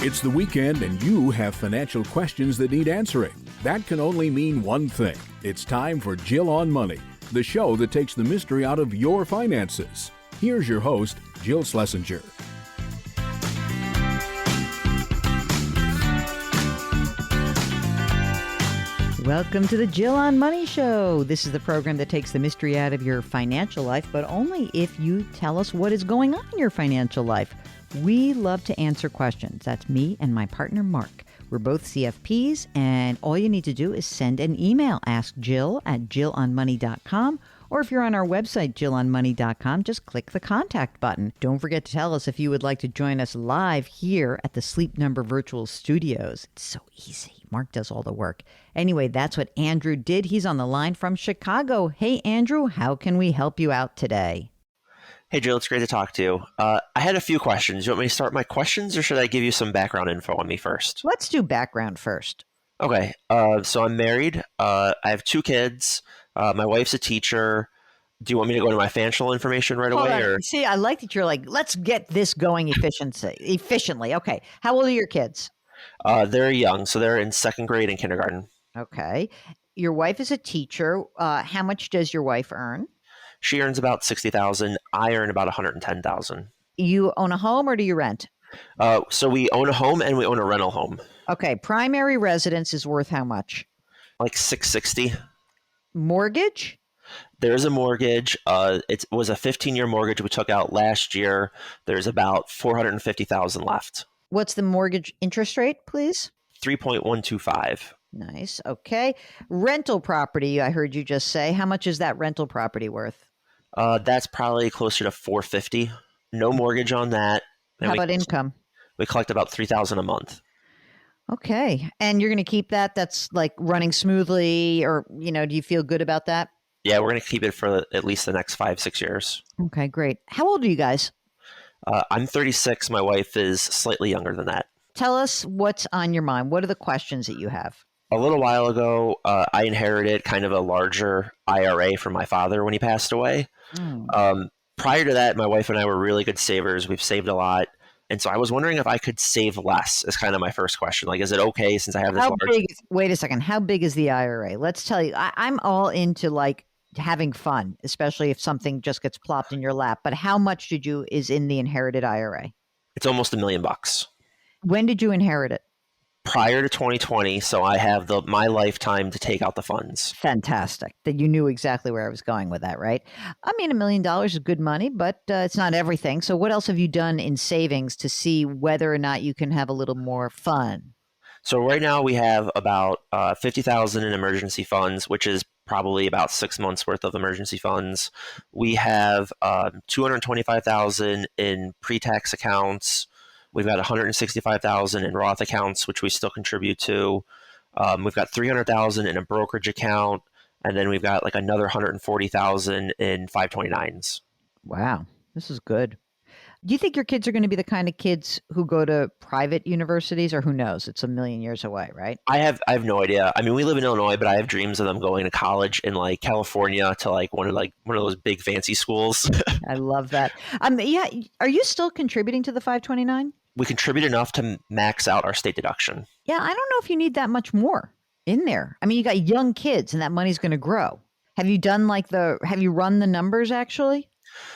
It's the weekend and you have financial questions that need answering. That can only mean one thing. It's time for Jill on Money, the show that takes the mystery out of your finances. Here's your host, Jill Schlesinger. Welcome to the Jill on Money Show. This is the program that takes the mystery out of your financial life, but only if you tell us what is going on in your financial life. We love to answer questions. That's me and my partner, Mark. We're both CFPs, and all you need to do is send an email. Ask Jill at jillonmoney.com, or if you're on our website, jillonmoney.com, just click the contact button. Don't forget to tell us if you would like to join us live here at the Sleep Number Virtual Studios. It's so easy. Mark does all the work. Anyway, that's what Andrew did. He's on the line from Chicago. Hey, Andrew, how can we help you out today? Hey, Jill, it's great to talk to you. I had a few questions. You want me to start my questions, or should I give you some background info on me first? Let's do background first. Okay, so I'm married. I have two kids. My wife's a teacher. Do you want me to go into my financial information right away? Or? See, I like that you're like, let's get this going efficiently. Okay, how old are your kids? They're young, so they're in second grade and kindergarten. Okay. Your wife is a teacher. How much does your wife earn? She earns about $60,000. I earn about $110,000. You own a home or do you rent? So we own a home and we own a rental home. Okay. Primary residence is worth how much? Like $660,000. Mortgage? There's a mortgage. It was a 15-year mortgage we took out last year. There's about $450,000 left. What's the mortgage interest rate, please? 3.125. Nice. Okay. Rental property, I heard you just say. How much is that rental property worth? That's probably closer to $450,000. No mortgage on that. And how about income? We collect about $3,000 a month. Okay. And you're going to keep that? That's like running smoothly, or, do you feel good about that? Yeah, we're going to keep it for at least the next 5-6 years. Okay, great. How old are you guys? I'm 36. My wife is slightly younger than that. Tell us what's on your mind. What are the questions that you have? A little while ago, I inherited kind of a larger IRA from my father when he passed away. Prior to that, my wife and I were really good savers. We've saved a lot. And so I was wondering if I could save less is kind of my first question. Like, is it okay since I have this Wait a second. How big is the IRA? Let's tell you, I'm all into like having fun, especially if something just gets plopped in your lap. But how much is in the inherited IRA? It's almost $1 million. When did you inherit it? Prior to 2020, so I have my lifetime to take out the funds. Fantastic. That you knew exactly where I was going with that, right? I mean, $1 million is good money, but it's not everything. So what else have you done in savings to see whether or not you can have a little more fun? So right now we have about $50,000 in emergency funds, which is probably about 6 months worth of emergency funds. We have $225,000 in pre-tax accounts. We've got $165,000 in Roth accounts, which we still contribute to. We've got $300,000 in a brokerage account, and then we've got like another $140,000 in 529s. Wow, this is good. Do you think your kids are going to be the kind of kids who go to private universities, or who knows? It's a million years away, right? I have no idea. I mean, we live in Illinois, but I have dreams of them going to college in like California to like one of those big fancy schools. I love that. Yeah, are you still contributing to the 529? We contribute enough to max out our state deduction. Yeah, I don't know if you need that much more in there. I mean, you got young kids and that money's going to grow. Have you done have you run the numbers actually?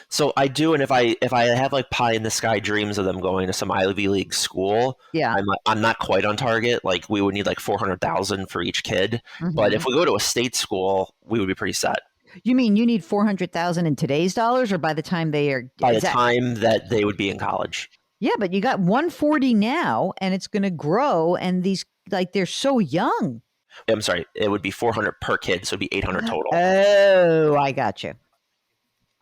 So I do, and if I have like pie in the sky dreams of them going to some Ivy League school, yeah, I'm not quite on target. Like we would need like $400,000 for each kid, but if we go to a state school, we would be pretty set. You mean you need $400,000 in today's dollars, or by the time they are? By the time that they would be in college. Yeah, but you got 140 now, and it's going to grow, and these they're so young. I'm sorry, it would be 400 per kid, so it'd be 800 total. Oh, I got you.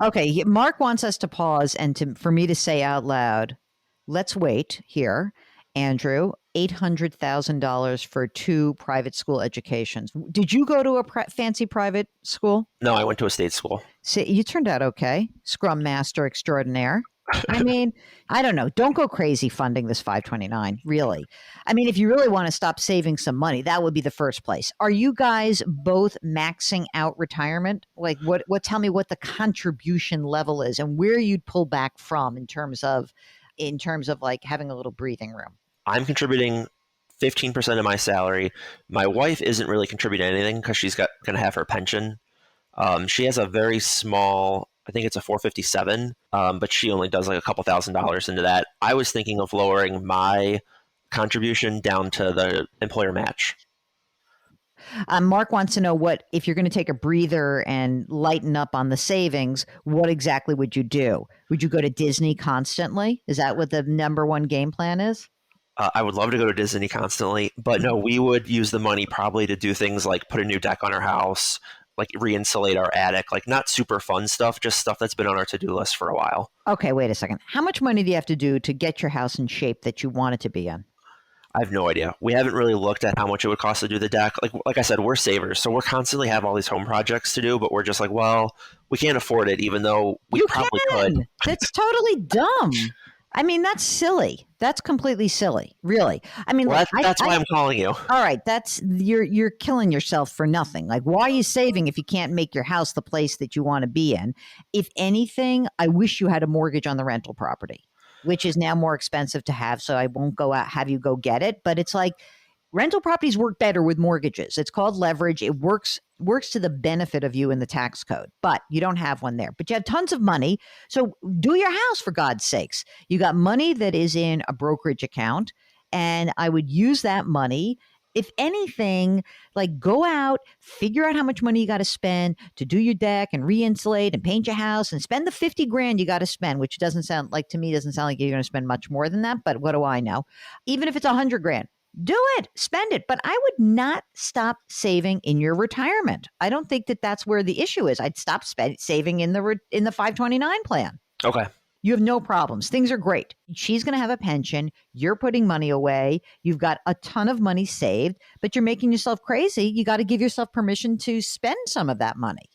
Okay, Mark wants us to pause and for me to say out loud, let's wait here, Andrew. $800,000 for 2 private school educations. Did you go to a fancy private school? No, I went to a state school. See, you turned out okay. Scrum Master extraordinaire. I mean, I don't know. Don't go crazy funding this 529, really. I mean, if you really want to stop saving some money, that would be the first place. Are you guys both maxing out retirement? Like, tell me what the contribution level is and where you'd pull back from in terms of like having a little breathing room. I'm contributing 15% of my salary. My wife isn't really contributing anything because she's going to have her pension. She has a very small, I think it's a 457, but she only does like a couple $1,000s into that. I was thinking of lowering my contribution down to the employer match. Mark wants to know what, if you're going to take a breather and lighten up on the savings, what exactly would you do? Would you go to Disney constantly? Is that what the number one game plan is? I would love to go to Disney constantly, but no, we would use the money probably to do things like put a new deck on our house, like re-insulate our attic, like not super fun stuff, just stuff that's been on our to-do list for a while. Okay, wait a second. How much money do you have to do to get your house in shape that you want it to be in? I have no idea. We haven't really looked at how much it would cost to do the deck. Like I said, we're savers, so we're constantly have all these home projects to do, but we're just like, well, we can't afford it, even though we probably could. That's totally dumb. I mean, that's silly. That's completely silly, really. I mean, well, that's why I'm calling you. All right, you're killing yourself for nothing. Like, why are you saving if you can't make your house the place that you want to be in? If anything, I wish you had a mortgage on the rental property, which is now more expensive to have. So I won't go out have you go get it. But it's like rental properties work better with mortgages. It's called leverage. It works to the benefit of you in the tax code, but you don't have one there. But you have tons of money. So do your house, for God's sakes. You got money that is in a brokerage account, and I would use that money. If anything, like go out, figure out how much money you got to spend to do your deck and re-insulate and paint your house and spend the 50 grand you got to spend, which doesn't sound like you're going to spend much more than that. But what do I know? Even if it's 100 grand. Do it, spend it. But I would not stop saving in your retirement. I don't think that that's where the issue is. I'd stop saving in the 529 plan. Okay. You have no problems. Things are great. She's going to have a pension. You're putting money away. You've got a ton of money saved, but you're making yourself crazy. You got to give yourself permission to spend some of that money.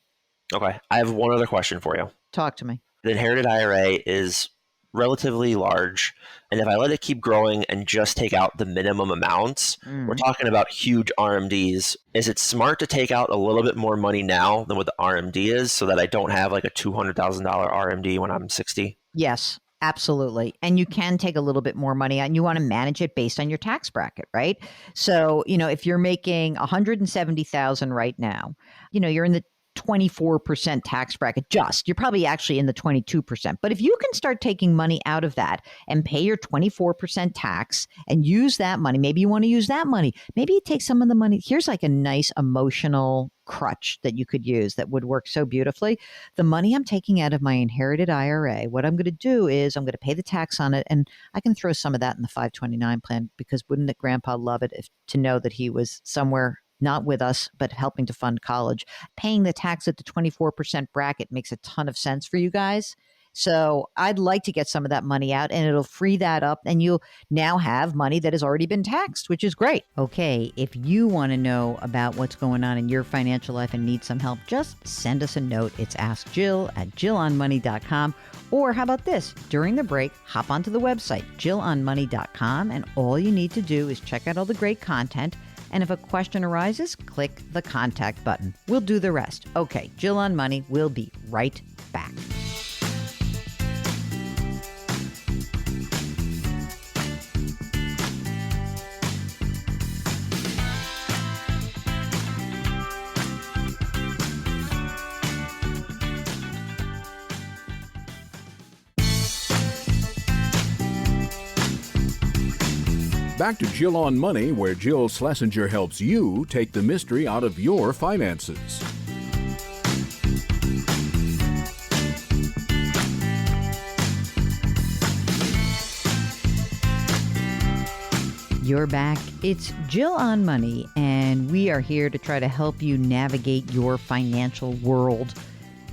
Okay. I have one other question for you. Talk to me. The inherited IRA is relatively large, and if I let it keep growing and just take out the minimum amounts, we're talking about huge RMDs. Is it smart to take out a little bit more money now than what the RMD is so that I don't have like a $200,000 RMD when I'm 60? Yes, absolutely. And you can take a little bit more money and you want to manage it based on your tax bracket, right? So, if you're making $170,000 right now, you're in the 24% tax bracket. You're probably actually in the 22%. But if you can start taking money out of that and pay your 24% tax and use that money, maybe you want to use that money. Maybe you take some of the money. Here's like a nice emotional crutch that you could use that would work so beautifully. The money I'm taking out of my inherited IRA, what I'm going to do is I'm going to pay the tax on it, and I can throw some of that in the 529 plan, because wouldn't it Grandpa love it to know that he was somewhere not with us, but helping to fund college. Paying the tax at the 24% bracket makes a ton of sense for you guys. So I'd like to get some of that money out, and it'll free that up, and you'll now have money that has already been taxed, which is great. Okay, if you want to know about what's going on in your financial life and need some help, just send us a note. It's askjill@jillonmoney.com. Or how about this? During the break, hop onto the website, jillonmoney.com, and all you need to do is check out all the great content. And if a question arises, click the contact button. We'll do the rest. Okay, Jill on Money. We'll be right back. Back to Jill on Money, where Jill Schlesinger helps you take the mystery out of your finances. You're back. It's Jill on Money, and we are here to try to help you navigate your financial world.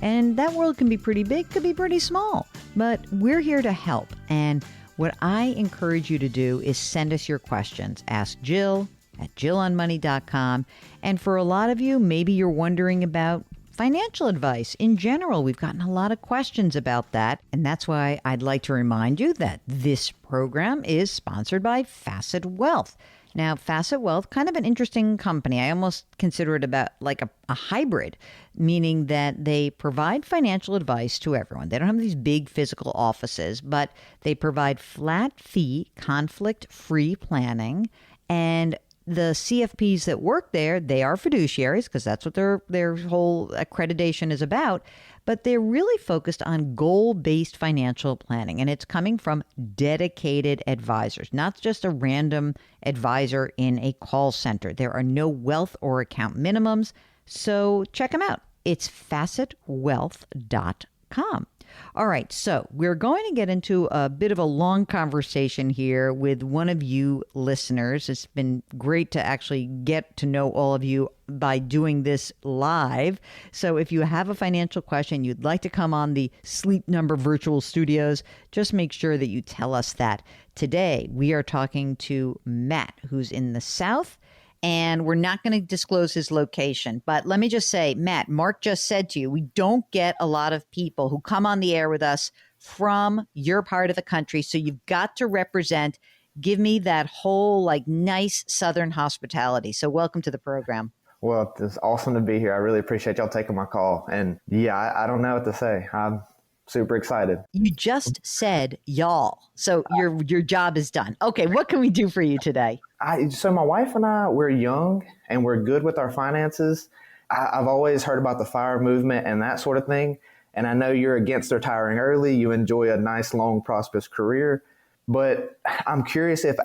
And that world can be pretty big, could be pretty small, but we're here to help. And what I encourage you to do is send us your questions. Ask Jill at jillonmoney.com. And for a lot of you, maybe you're wondering about financial advice in general. We've gotten a lot of questions about that. And that's why I'd like to remind you that this program is sponsored by Facet Wealth. Now, Facet Wealth, kind of an interesting company. I almost consider it about like a hybrid, meaning that they provide financial advice to everyone. They don't have these big physical offices, but they provide flat fee, conflict-free planning. And the CFPs that work there, they are fiduciaries because that's what their whole accreditation is about. But they're really focused on goal-based financial planning, and it's coming from dedicated advisors, not just a random advisor in a call center. There are no wealth or account minimums, so check them out. It's facetwealth.com. All right, so we're going to get into a bit of a long conversation here with one of you listeners. It's been great to actually get to know all of you by doing this live. So if you have a financial question, you'd like to come on the Sleep Number virtual studios, just make sure that you tell us that. Today, we are talking to Matt, who's in the South. And we're not going to disclose his location. But let me just say, Matt, Mark just said to you, we don't get a lot of people who come on the air with us from your part of the country. So you've got to represent, give me that whole like nice Southern hospitality. So welcome to the program. Well, it's awesome to be here. I really appreciate y'all taking my call. And yeah, I don't know what to say. I'm super excited. You just said y'all. So your job is done. Okay, what can we do for you today? So my wife and I, we're young and we're good with our finances. I've always heard about the FIRE movement and that sort of thing. And I know you're against retiring early. You enjoy a nice, long, prosperous career. But I'm curious if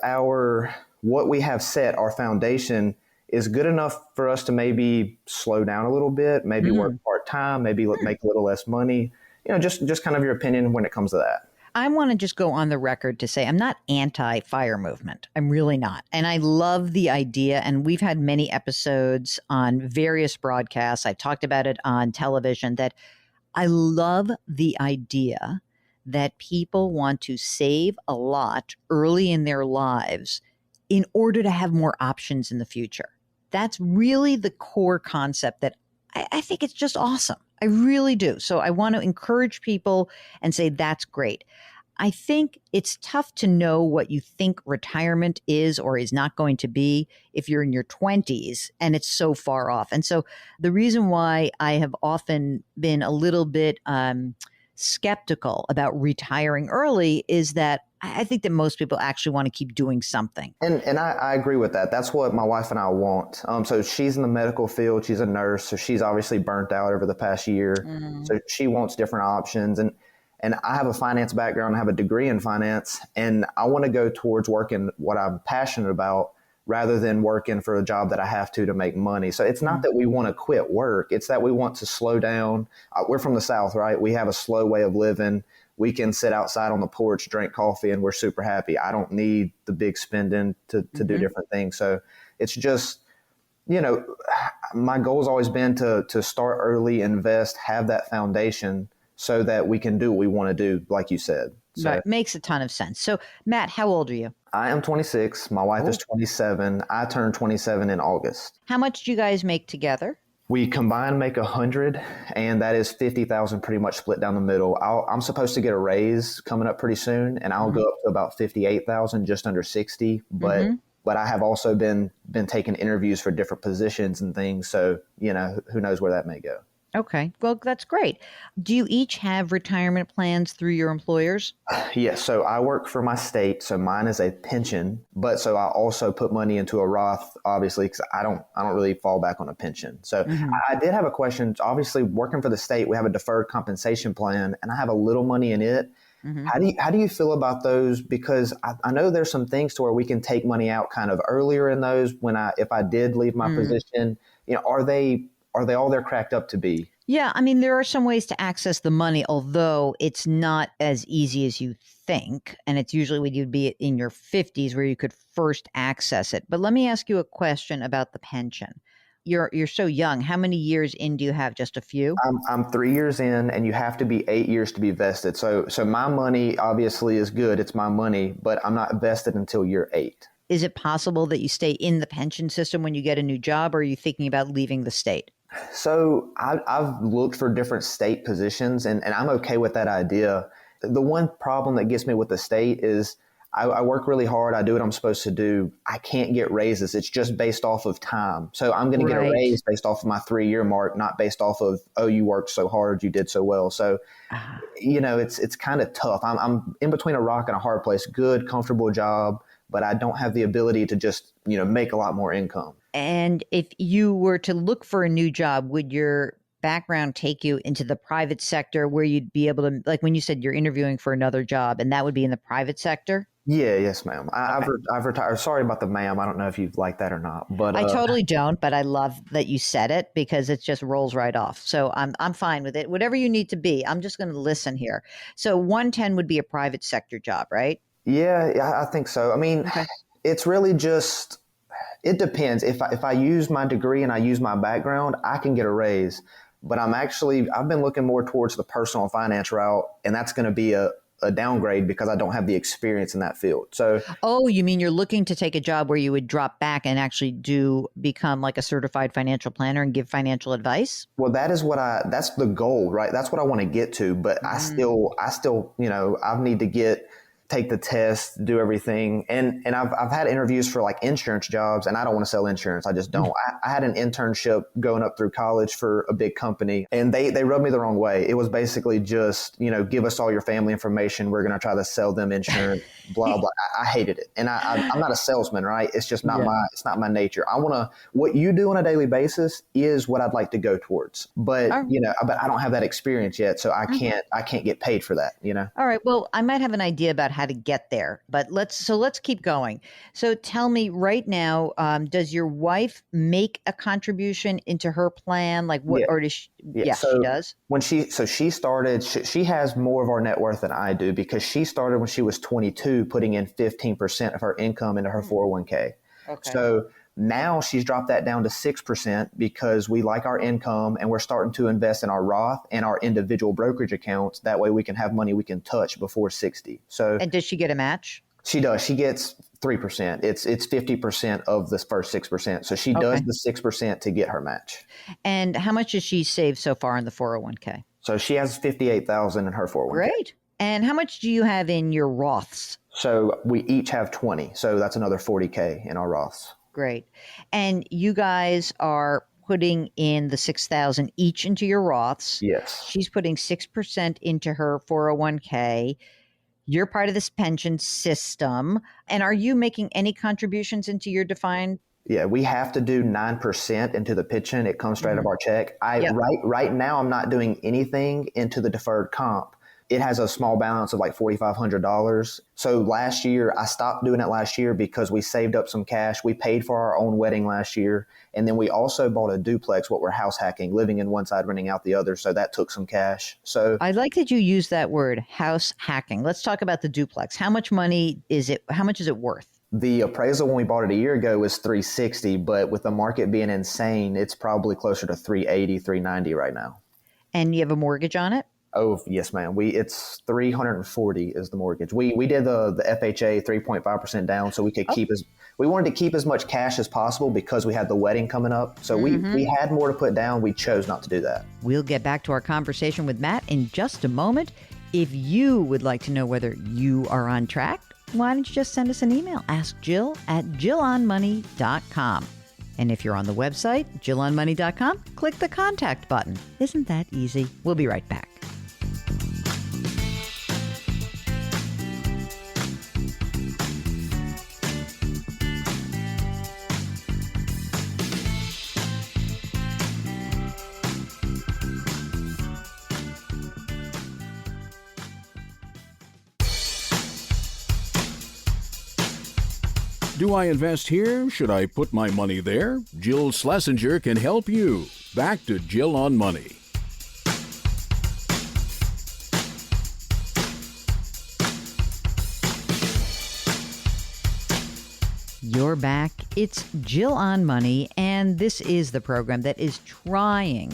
what we have set, our foundation, is good enough for us to maybe slow down a little bit, maybe work part-time, maybe make a little less money. Just kind of your opinion when it comes to that. I want to just go on the record to say I'm not anti-FIRE movement. I'm really not. And I love the idea. And we've had many episodes on various broadcasts. I've talked about it on television that I love the idea that people want to save a lot early in their lives in order to have more options in the future. That's really the core concept that I think it's just awesome. I really do. So I want to encourage people and say that's great. I think it's tough to know what you think retirement is or is not going to be if you're in your 20s and it's so far off. And so the reason why I have often been a little bit skeptical about retiring early is that I think that most people actually want to keep doing something. And I agree with that. That's what my wife and I want. So she's in the medical field. She's a nurse. So she's obviously burnt out over the past year. So she wants different options. And I have a finance background. I have a degree in finance. And I want to go towards working what I'm passionate about rather than working for a job that I have to make money. So it's not that we want to quit work. It's that we want to slow down. We're from the South, right? We have a slow way of living. We can sit outside on the porch, drink coffee, and we're super happy. I don't need the big spending to do different things. So it's just, my goal has always been to start early, invest, have that foundation so that we can do what we want to do, like you said. So, right. Makes a ton of sense. So, Matt, how old are you? I am 26. My wife is 27. I turned 27 in August. How much do you guys make together? We combined make 100, and that is 50,000 pretty much split down the middle. I'm supposed to get a raise coming up pretty soon, and I'll go up to about 58,000, just under 60. But I have also been taking interviews for different positions and things. So, who knows where that may go. Okay. Well, that's great. Do you each have retirement plans through your employers? Yes. So I work for my state. So mine is a pension, but so I also put money into a Roth, obviously, because I don't really fall back on a pension. So I did have a question. Obviously, working for the state, we have a deferred compensation plan, and I have a little money in it. How do you feel about those? Because I know there's some things to where we can take money out kind of earlier in those if I did leave my position. Are they all they're cracked up to be? Yeah, I mean, there are some ways to access the money, although it's not as easy as you think. And it's usually when you'd be in your 50s where you could first access it. But let me ask you a question about the pension. You're so young. How many years in do you have? Just a few? I'm 3 years in, and you have to be 8 years to be vested. So my money obviously is good. It's my money, but I'm not vested until year 8. Is it possible that you stay in the pension system when you get a new job, or are you thinking about leaving the state? So I've looked for different state positions, and I'm okay with that idea. The one problem that gets me with the state is I work really hard. I do what I'm supposed to do. I can't get raises. It's just based off of time. So I'm going to get a raise based off of my 3-year mark, not based off of, oh, you worked so hard, you did so well. So, it's kind of tough. I'm in between a rock and a hard place. Good, comfortable job, but I don't have the ability to just, make a lot more income. And if you were to look for a new job, would your background take you into the private sector where you'd be able to, like when you said you're interviewing for another job, and that would be in the private sector? Yeah, yes, ma'am. I've retired. Sorry about the ma'am. I don't know if you like that or not, but I totally don't. But I love that you said it because it just rolls right off. So I'm fine with it. Whatever you need to be, I'm just going to listen here. So 110 would be a private sector job, right? Yeah, I think so. I mean, It's really just, it depends. If I use my degree and I use my background, I can get a raise. But I've been looking more towards the personal finance route, and that's going to be a downgrade because I don't have the experience in that field. So, oh, you mean you're looking to take a job where you would drop back and actually become like a certified financial planner and give financial advice? Well, that's the goal, right? That's what I want to get to. But I still, I need to take the test, do everything. And I've had interviews for like insurance jobs, and I don't want to sell insurance. I just don't. I had an internship going up through college for a big company, and they rubbed me the wrong way. It was basically just, give us all your family information. We're going to try to sell them insurance, blah, blah. I hated it. And I'm not a salesman, right? It's just not it's not my nature. What you do on a daily basis is what I'd like to go towards. But, but I don't have that experience yet. So I can't get paid for that, All right. Well, I might have an idea about how to get there, but let's keep going. So tell me right now, does your wife make a contribution into her plan? Like what, or does she? Yeah, so she does. She started, she has more of our net worth than I do because she started when she was 22, putting in 15% of her income into her 401k. Okay. So now she's dropped that down to 6% because we like our income and we're starting to invest in our Roth and our individual brokerage accounts. That way we can have money we can touch before 60. So, and does she get a match? She does. She gets 3%. It's 50% of the first 6%. So she does the 6% to get her match. And how much has she saved so far in the 401k? So she has $58,000 in her 401k. Great. And how much do you have in your Roths? So we each have 20. So that's another 40K in our Roths. Great. And you guys are putting in the $6,000 each into your Roths. Yes. She's putting 6% into her 401k. You're part of this pension system. And are you making any contributions into your defined? Yeah, we have to do 9% into the pension. It comes straight out of our check. Right now, I'm not doing anything into the deferred comp. It has a small balance of like $4,500. So last year, I stopped doing it last year because we saved up some cash. We paid for our own wedding last year. And then we also bought a duplex, what we're house hacking, living in one side, renting out the other. So that took some cash. So I like that you use that word, house hacking. Let's talk about the duplex. How much money is it? How much is it worth? The appraisal when we bought it a year ago was $360, but with the market being insane, it's probably closer to $380, $390 right now. And you have a mortgage on it? Oh, yes, ma'am. It's $340 is the mortgage. We did the FHA 3.5% down so we could we wanted to keep as much cash as possible because we had the wedding coming up. So we had more to put down. We chose not to do that. We'll get back to our conversation with Matt in just a moment. If you would like to know whether you are on track, why don't you just send us an email? Ask Jill at JillOnMoney.com. And if you're on the website, JillOnMoney.com, click the contact button. Isn't that easy? We'll be right back. Do I invest here? Should I put my money there? Jill Schlesinger can help you. Back to Jill on Money. You're back. It's Jill on Money, and this is the program that is trying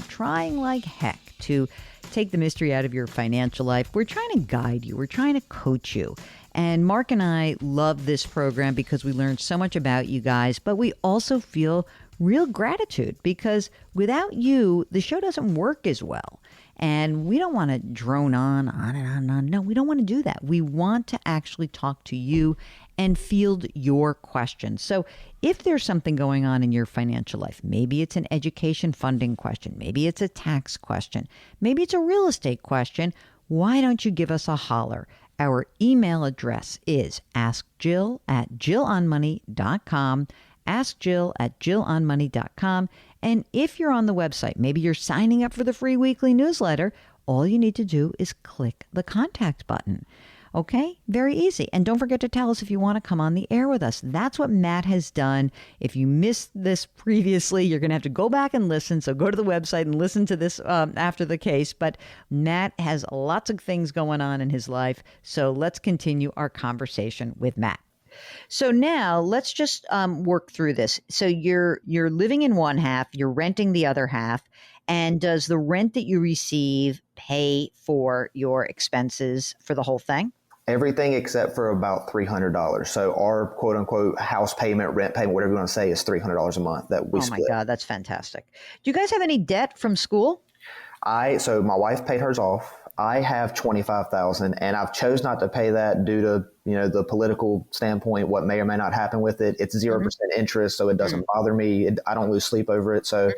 like heck to take the mystery out of your financial life. We're trying to guide you. We're trying to coach you. And Mark and I love this program because we learn so much about you guys, but we also feel real gratitude because without you, the show doesn't work as well. And we don't want to drone on and on and on. No, we don't want to do that. We want to actually talk to you and field your questions. So if there's something going on in your financial life, maybe it's an education funding question, maybe it's a tax question, maybe it's a real estate question, why don't you give us a holler? Our email address is askjill@jillonmoney.com, askjill@jillonmoney.com. And if you're on the website, maybe you're signing up for the free weekly newsletter, all you need to do is click the contact button. Okay? Very easy. And don't forget to tell us if you want to come on the air with us. That's what Matt has done. If you missed this previously, you're going to have to go back and listen. So go to the website and listen to this after the case. But Matt has lots of things going on in his life. So let's continue our conversation with Matt. So now let's just work through this. So you're living in one half, you're renting the other half. And does the rent that you receive pay for your expenses for the whole thing? Everything except for about $300. So our quote unquote house payment, rent payment, whatever you want to say, is $300 a month that we split. Oh my God, that's fantastic. Do you guys have any debt from school? So my wife paid hers off. I have $25,000 and I've chose not to pay that due to, the political standpoint, what may or may not happen with it. It's 0% interest, so it doesn't bother me. I don't lose sleep over it. So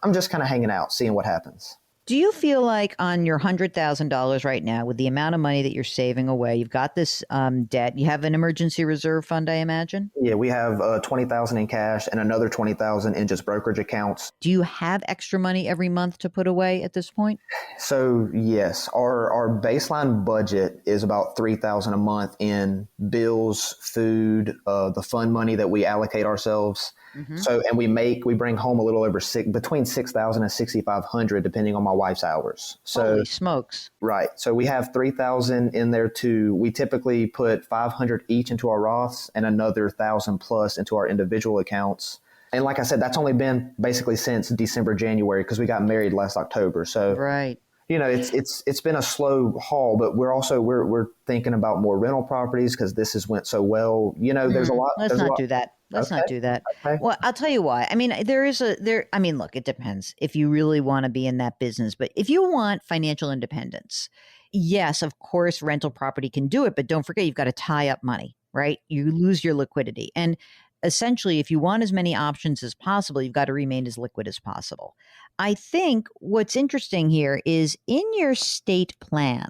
I'm just kind of hanging out, seeing what happens. Do you feel like on your $100,000 right now, with the amount of money that you're saving away, you've got this debt, you have an emergency reserve fund, I imagine? Yeah, we have $20,000 in cash and another $20,000 in just brokerage accounts. Do you have extra money every month to put away at this point? So yes, our baseline budget is about $3,000 a month in bills, food, the fund money that we allocate ourselves. So, and we bring home a little over between $6,000 and $6,500, depending on my wife's hours. So, holy smokes! Right. So we have $3,000 in there too. We typically put $500 each into our Roths and another $1,000 plus into our individual accounts. And like I said, that's only been basically since December, January, because we got married last October. So right. It's been a slow haul, but we're thinking about more rental properties because this has went so well. There's a lot. Let's not do that. Let's not do that. Okay. Well, I'll tell you why. I mean, look, it depends if you really want to be in that business, but if you want financial independence, yes, of course, rental property can do it, but don't forget, you've got to tie up money, right? You lose your liquidity. And essentially, if you want as many options as possible, you've got to remain as liquid as possible. I think what's interesting here is in your state plan,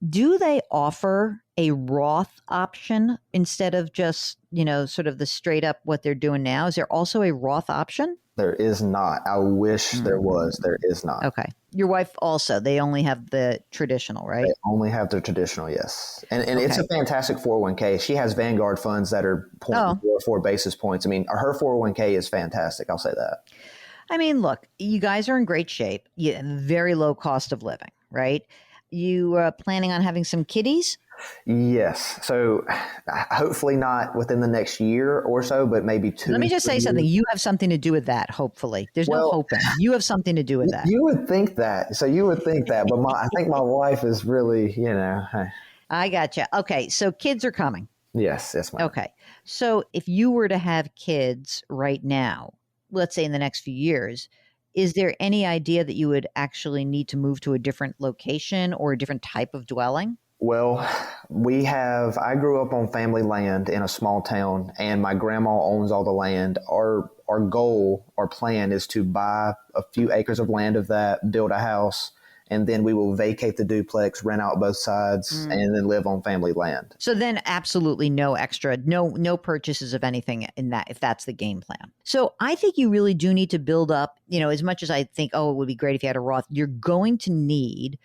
do they offer a Roth option instead of just, sort of the straight up what they're doing now? Is there also a Roth option? There is not. I wish there was. There is not. Okay. Your wife also, they only have the traditional, right? They only have the traditional, yes. And it's a fantastic 401k. She has Vanguard funds that are 0.04 basis points. I mean, her 401k is fantastic. I'll say that. I mean, look, you guys are in great shape. You have very low cost of living, right? You are planning on having some kiddies? Yes. So hopefully not within the next year or so, but maybe 2. Let me just say something. You have something to do with that, hopefully. There's no hoping. You have something to do with that. You would think that. So you would think that. But I think my wife is really, I gotcha. Okay. So kids are coming. Yes, ma'am. Okay. So if you were to have kids right now, let's say in the next few years, is there any idea that you would actually need to move to a different location or a different type of dwelling? Well, I grew up on family land in a small town, and my grandma owns all the land. Our goal, our plan is to buy a few acres of land of that, build a house, and then we will vacate the duplex, rent out both sides, and then live on family land. So then absolutely no extra, no purchases of anything in that, if that's the game plan. So I think you really do need to build up, as much as I think, it would be great if you had a Roth, you're going to need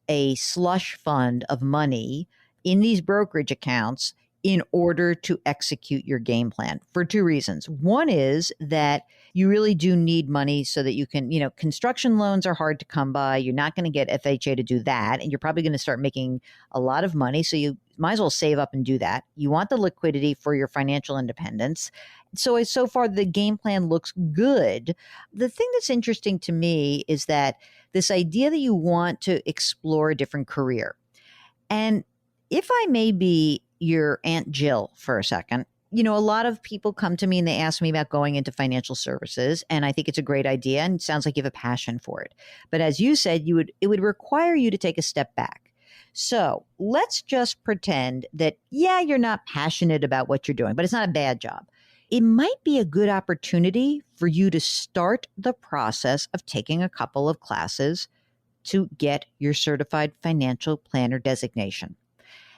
a slush fund of money in these brokerage accounts in order to execute your game plan for 2 reasons. One is that you really do need money so that you can, construction loans are hard to come by. You're not going to get FHA to do that. And you're probably going to start making a lot of money. So you might as well save up and do that. You want the liquidity for your financial independence. So far, the game plan looks good. The thing that's interesting to me is that this idea that you want to explore a different career. And if I may be your Aunt Jill for a second, a lot of people come to me and they ask me about going into financial services. And I think it's a great idea and it sounds like you have a passion for it. But as you said, it would require you to take a step back. So let's just pretend that, you're not passionate about what you're doing, but it's not a bad job. It might be a good opportunity for you to start the process of taking a couple of classes to get your certified financial planner designation.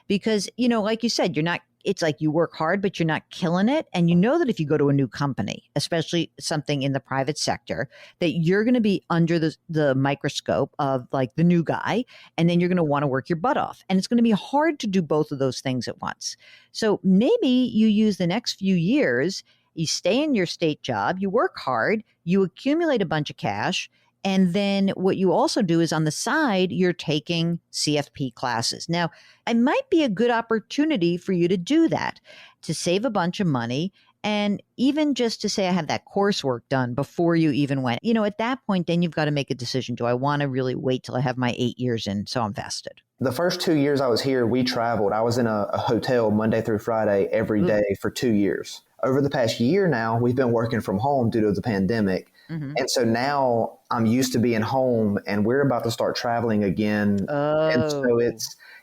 Because, like you said, it's like you work hard, but you're not killing it. And you know that if you go to a new company, especially something in the private sector, that you're going to be under the microscope of like the new guy, and then you're going to want to work your butt off. And it's going to be hard to do both of those things at once. So maybe you use the next few years, you stay in your state job, you work hard, you accumulate a bunch of cash, and then what you also do is on the side, you're taking CFP classes. Now, it might be a good opportunity for you to do that, to save a bunch of money, and even just to say, I have that coursework done before you even went. At that point, then you've got to make a decision. Do I want to really wait till I have my 8 years in so I'm vested? The first 2 years I was here, we traveled. I was in a hotel Monday through Friday every day for 2 years. Over the past year now, we've been working from home due to the pandemic. Mm-hmm. And so now I'm used to being home and we're about to start traveling again. Oh. And so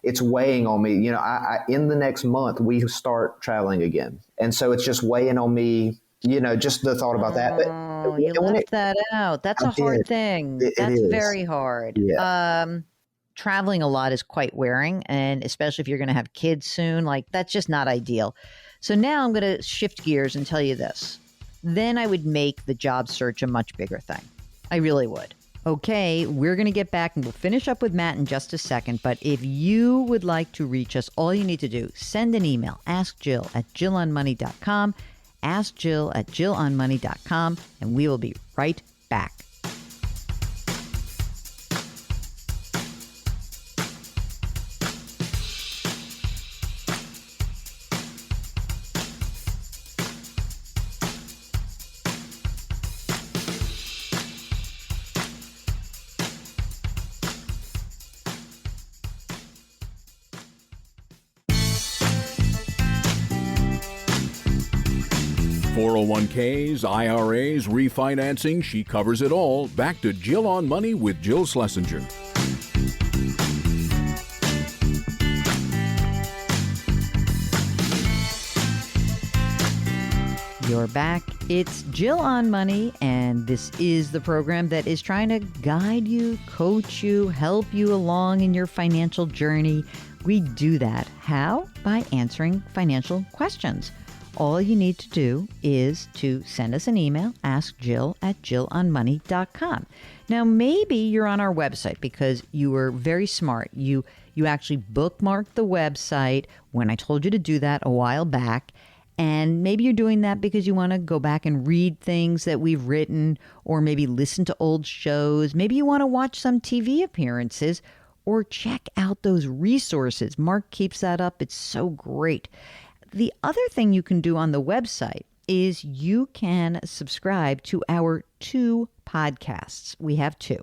it's weighing on me. I in the next month, we start traveling again. And so it's just weighing on me, just the thought about that. But you left that out. That's a hard thing. That's very hard. Yeah. Traveling a lot is quite wearing. And especially if you're going to have kids soon, like that's just not ideal. So now I'm going to shift gears and tell you this. Then I would make the job search a much bigger thing. I really would. Okay, we're going to get back and we'll finish up with Matt in just a second. But if you would like to reach us, all you need to do, send an email, askjill@jillonmoney.com, askjill@jillonmoney.com, and we will be right back. .401ks, IRAs, refinancing, she covers it all. Back to Jill on Money with Jill Schlesinger. You're back. It's Jill on Money, and this is the program that is trying to guide you, coach you, help you along in your financial journey. We do that. How? By answering financial questions. All you need to do is to send us an email, askjill@jillonmoney.com. Now, maybe you're on our website because you were very smart. You actually bookmarked the website when I told you to do that a while back. And maybe you're doing that because you want to go back and read things that we've written, or maybe listen to old shows. Maybe you want to watch some TV appearances or check out those resources. Mark keeps that up. It's so great. The other thing you can do on the website is you can subscribe to our 2 podcasts. We have 2.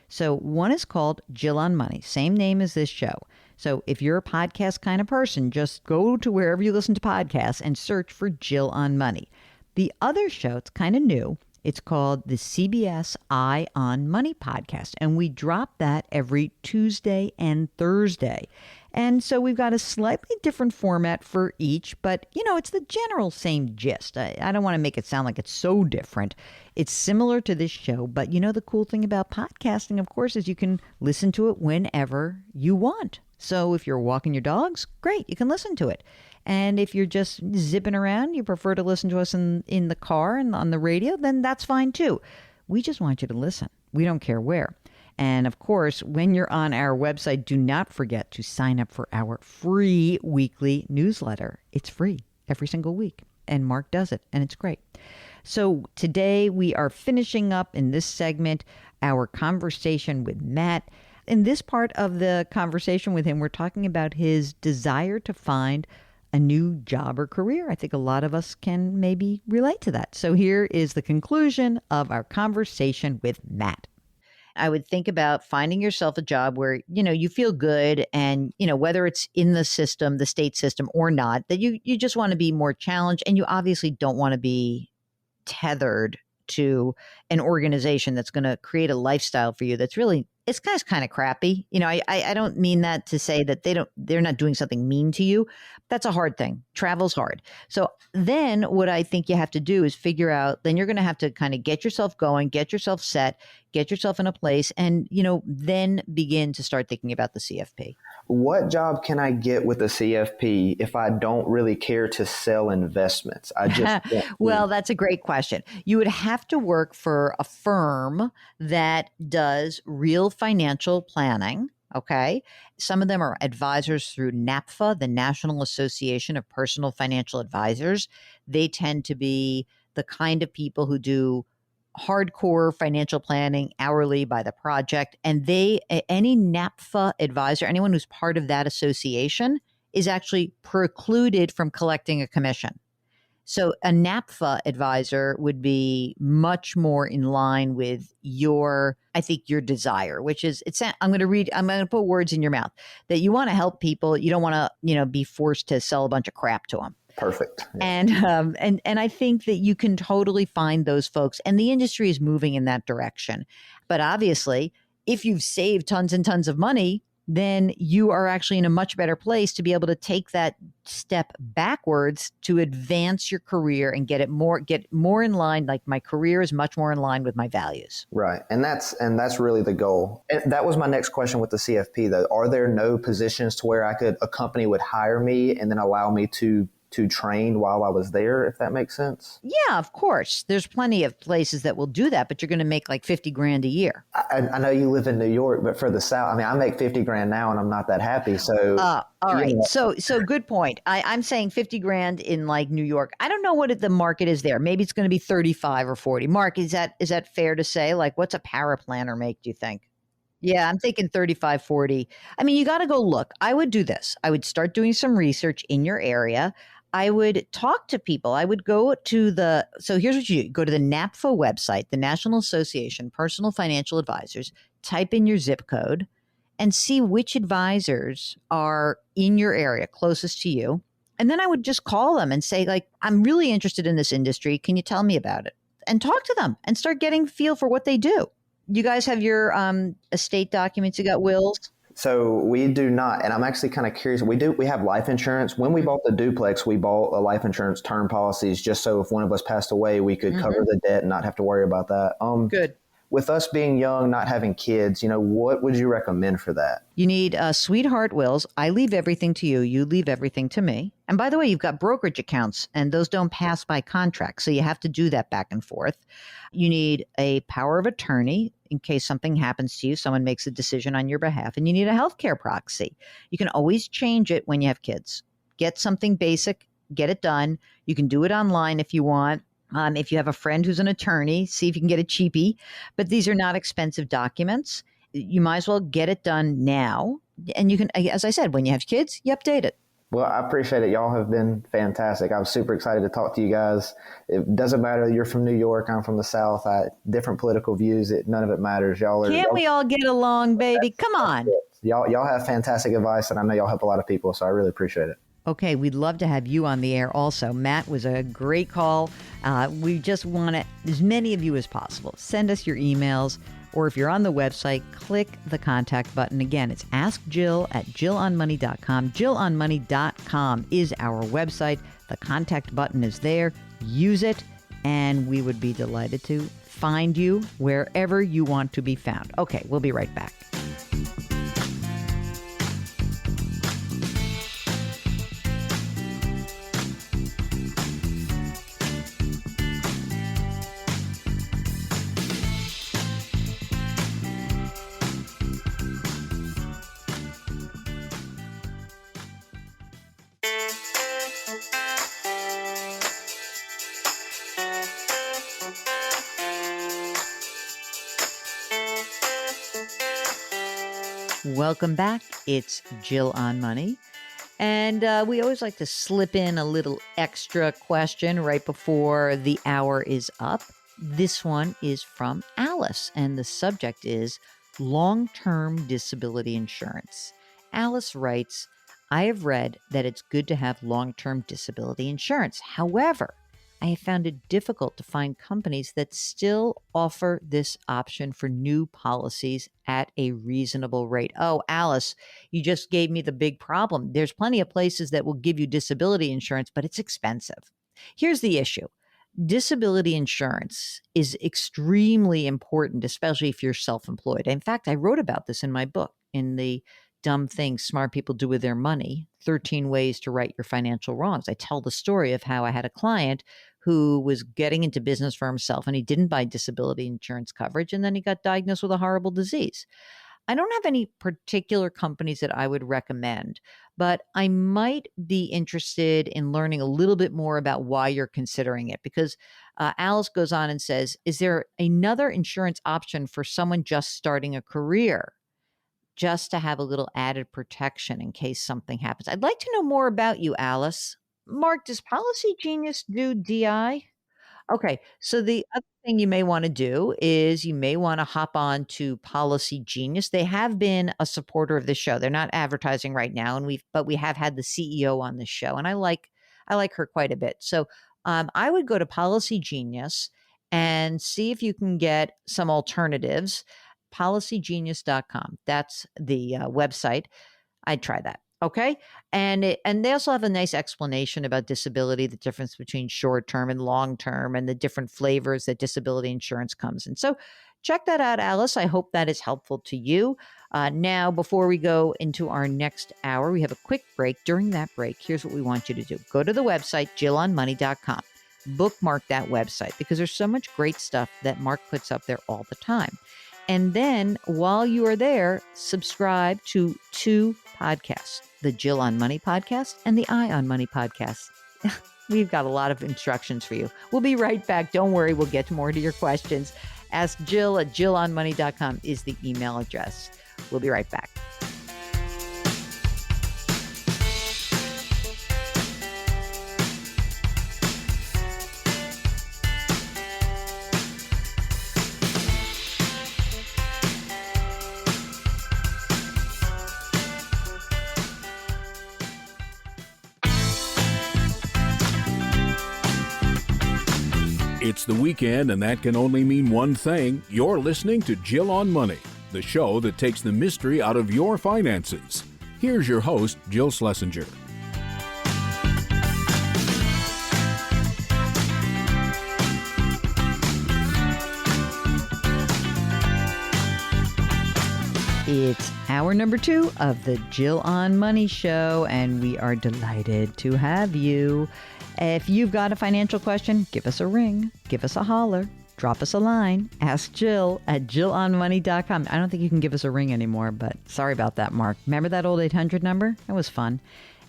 So one is called Jill on Money, same name as this show. So if you're a podcast kind of person, just go to wherever you listen to podcasts and search for Jill on Money. The other show, it's kind of new. It's called the CBS Eye on Money podcast, and we drop that every Tuesday and Thursday. And so we've got a slightly different format for each, but, it's the general same gist. I don't want to make it sound like it's so different. It's similar to this show, but the cool thing about podcasting, of course, is you can listen to it whenever you want. So if you're walking your dogs, great, you can listen to it. And if you're just zipping around, you prefer to listen to us in the car and on the radio, then that's fine too. We just want you to listen. We don't care where. And of course, when you're on our website, do not forget to sign up for our free weekly newsletter. It's free every single week. And Mark does it, and it's great. So today we are finishing up in this segment our conversation with Matt. In this part of the conversation with him, we're talking about his desire to find a new job or career. I think a lot of us can maybe relate to that. So here is the conclusion of our conversation with Matt. I would think about finding yourself a job where, you feel good and, whether it's in the system, the state system or not, that you just want to be more challenged, and you obviously don't want to be tethered to an organization that's going to create a lifestyle for you that's really, it's kind of crappy. I don't mean that to say that they're not doing something mean to you. That's a hard thing. Travel's hard. So then what I think you have to do is figure out, then you're going to have to kind of get yourself going, get yourself set, get yourself in a place, and, then begin to start thinking about the CFP. What job can I get with a CFP if I don't really care to sell investments? I just Well, that's a great question. You would have to work for a firm that does real financial planning. Okay. Some of them are advisors through NAPFA, the National Association of Personal Financial Advisors. They tend to be the kind of people who do hardcore financial planning hourly by the project. And any NAPFA advisor, anyone who's part of that association, is actually precluded from collecting a commission. So a NAPFA advisor would be much more in line with your desire, which is, I'm going to put words in your mouth, that you want to help people. You don't want to, be forced to sell a bunch of crap to them. Perfect. Yeah. And I think that you can totally find those folks, and the industry is moving in that direction. But obviously, if you've saved tons and tons of money, then you are actually in a much better place to be able to take that step backwards to advance your career and get more in line. Like, my career is much more in line with my values. Right. And that's really the goal. And that was my next question with the CFP, though. Are there no positions to where a company would hire me and then allow me to train while I was there, if that makes sense? Yeah, of course. There's plenty of places that will do that, but you're going to make like $50,000 a year. I know you live in New York, but for the South, I make $50,000 now and I'm not that happy. So, all right. So good point. I'm saying $50,000 in like New York. I don't know what the market is there. Maybe it's going to be 35 or 40. Mark, is that fair to say? Like, what's a paraplanner make, do you think? Yeah, I'm thinking 35, 40. You got to go look. I would do this. I would start doing some research in your area. I would talk to people. I would go to so here's what you do. Go to the NAPFA website, the National Association Personal Financial Advisors, type in your zip code and see which advisors are in your area closest to you. And then I would just call them and say, like, I'm really interested in this industry. Can you tell me about it? And talk to them and start getting a feel for what they do. You guys have your estate documents? You got wills? So we do not, and I'm actually kind of curious. We have life insurance. When we bought the duplex, we bought a life insurance term policies just so if one of us passed away, we could cover the debt and not have to worry about that. Good. With us being young, not having kids, what would you recommend for that? You need sweetheart wills. I leave everything to you. You leave everything to me. And by the way, you've got brokerage accounts, and those don't pass by contract. So you have to do that back and forth. You need a power of attorney in case something happens to you. Someone makes a decision on your behalf. And you need a healthcare proxy. You can always change it when you have kids. Get something basic, get it done. You can do it online if you want. If you have a friend who's an attorney, see if you can get a cheapie. But these are not expensive documents. You might as well get it done now. And you can, as I said, when you have kids, you update it. Well, I appreciate it. Y'all have been fantastic. I was super excited to talk to you guys. It doesn't matter. You're from New York. I'm from the South. Different political views. None of it matters. Can't we all get along, baby? Come on. Y'all have fantastic advice, and I know y'all help a lot of people, so I really appreciate it. Okay, we'd love to have you on the air also. Matt was a great call. We just want as many of you as possible. Send us your emails, or if you're on the website, click the contact button. Again, it's askjill@jillonmoney.com. Jillonmoney.com is our website. The contact button is there. Use it, and we would be delighted to find you wherever you want to be found. Okay, we'll be right back. Welcome back. It's Jill on Money. And we always like to slip in a little extra question right before the hour is up. This one is from Alice, and the subject is, long-term disability insurance. Alice writes, I have read that it's good to have long-term disability insurance. However, I have found it difficult to find companies that still offer this option for new policies at a reasonable rate. Oh, Alice, you just gave me the big problem. There's plenty of places that will give you disability insurance, but it's expensive. Here's the issue. Disability insurance is extremely important, especially if you're self employed. In fact, I wrote about this in my book, in the Dumb Things Smart People Do with Their Money 13 Ways to Right Your Financial Wrongs. I tell the story of how I had a client who was getting into business for himself and he didn't buy disability insurance coverage, and then he got diagnosed with a horrible disease. I don't have any particular companies that I would recommend, but I might be interested in learning a little bit more about why you're considering it. Because Alice goes on and says, is there another insurance option for someone just starting a career, just to have a little added protection in case something happens? I'd like to know more about you, Alice. Mark, does Policy Genius do DI? Okay, so the other thing you may want to do is you may want to hop on to Policy Genius. They have been a supporter of the show. They're not advertising right now, and we have had the CEO on the show, and I like her quite a bit. So I would go to Policy Genius and see if you can get some alternatives. PolicyGenius.com. That's the website. I'd try that. Okay. And they also have a nice explanation about disability, the difference between short term and long term, and the different flavors that disability insurance comes in. So check that out, Alice. I hope that is helpful to you. Now, before we go into our next hour, we have a quick break. During that break, here's what we want you to do. Go to the website, JillOnMoney.com. Bookmark that website because there's so much great stuff that Mark puts up there all the time. And then while you are there, subscribe to 2 podcasts, the Jill on Money podcast and the Eye on Money podcast. We've got a lot of instructions for you. We'll be right back. Don't worry, we'll get more to your questions. Ask Jill at JillOnMoney.com is the email address. We'll be right back. It's the weekend, and that can only mean one thing. You're listening to Jill on Money, the show that takes the mystery out of your finances. Here's your host, Jill Schlesinger. It's hour number 2 of the Jill on Money show, and we are delighted to have you. If you've got a financial question, give us a ring, give us a holler, drop us a line, ask Jill at JillOnMoney.com. I don't think you can give us a ring anymore, but sorry about that, Mark. Remember that old 800 number? That was fun.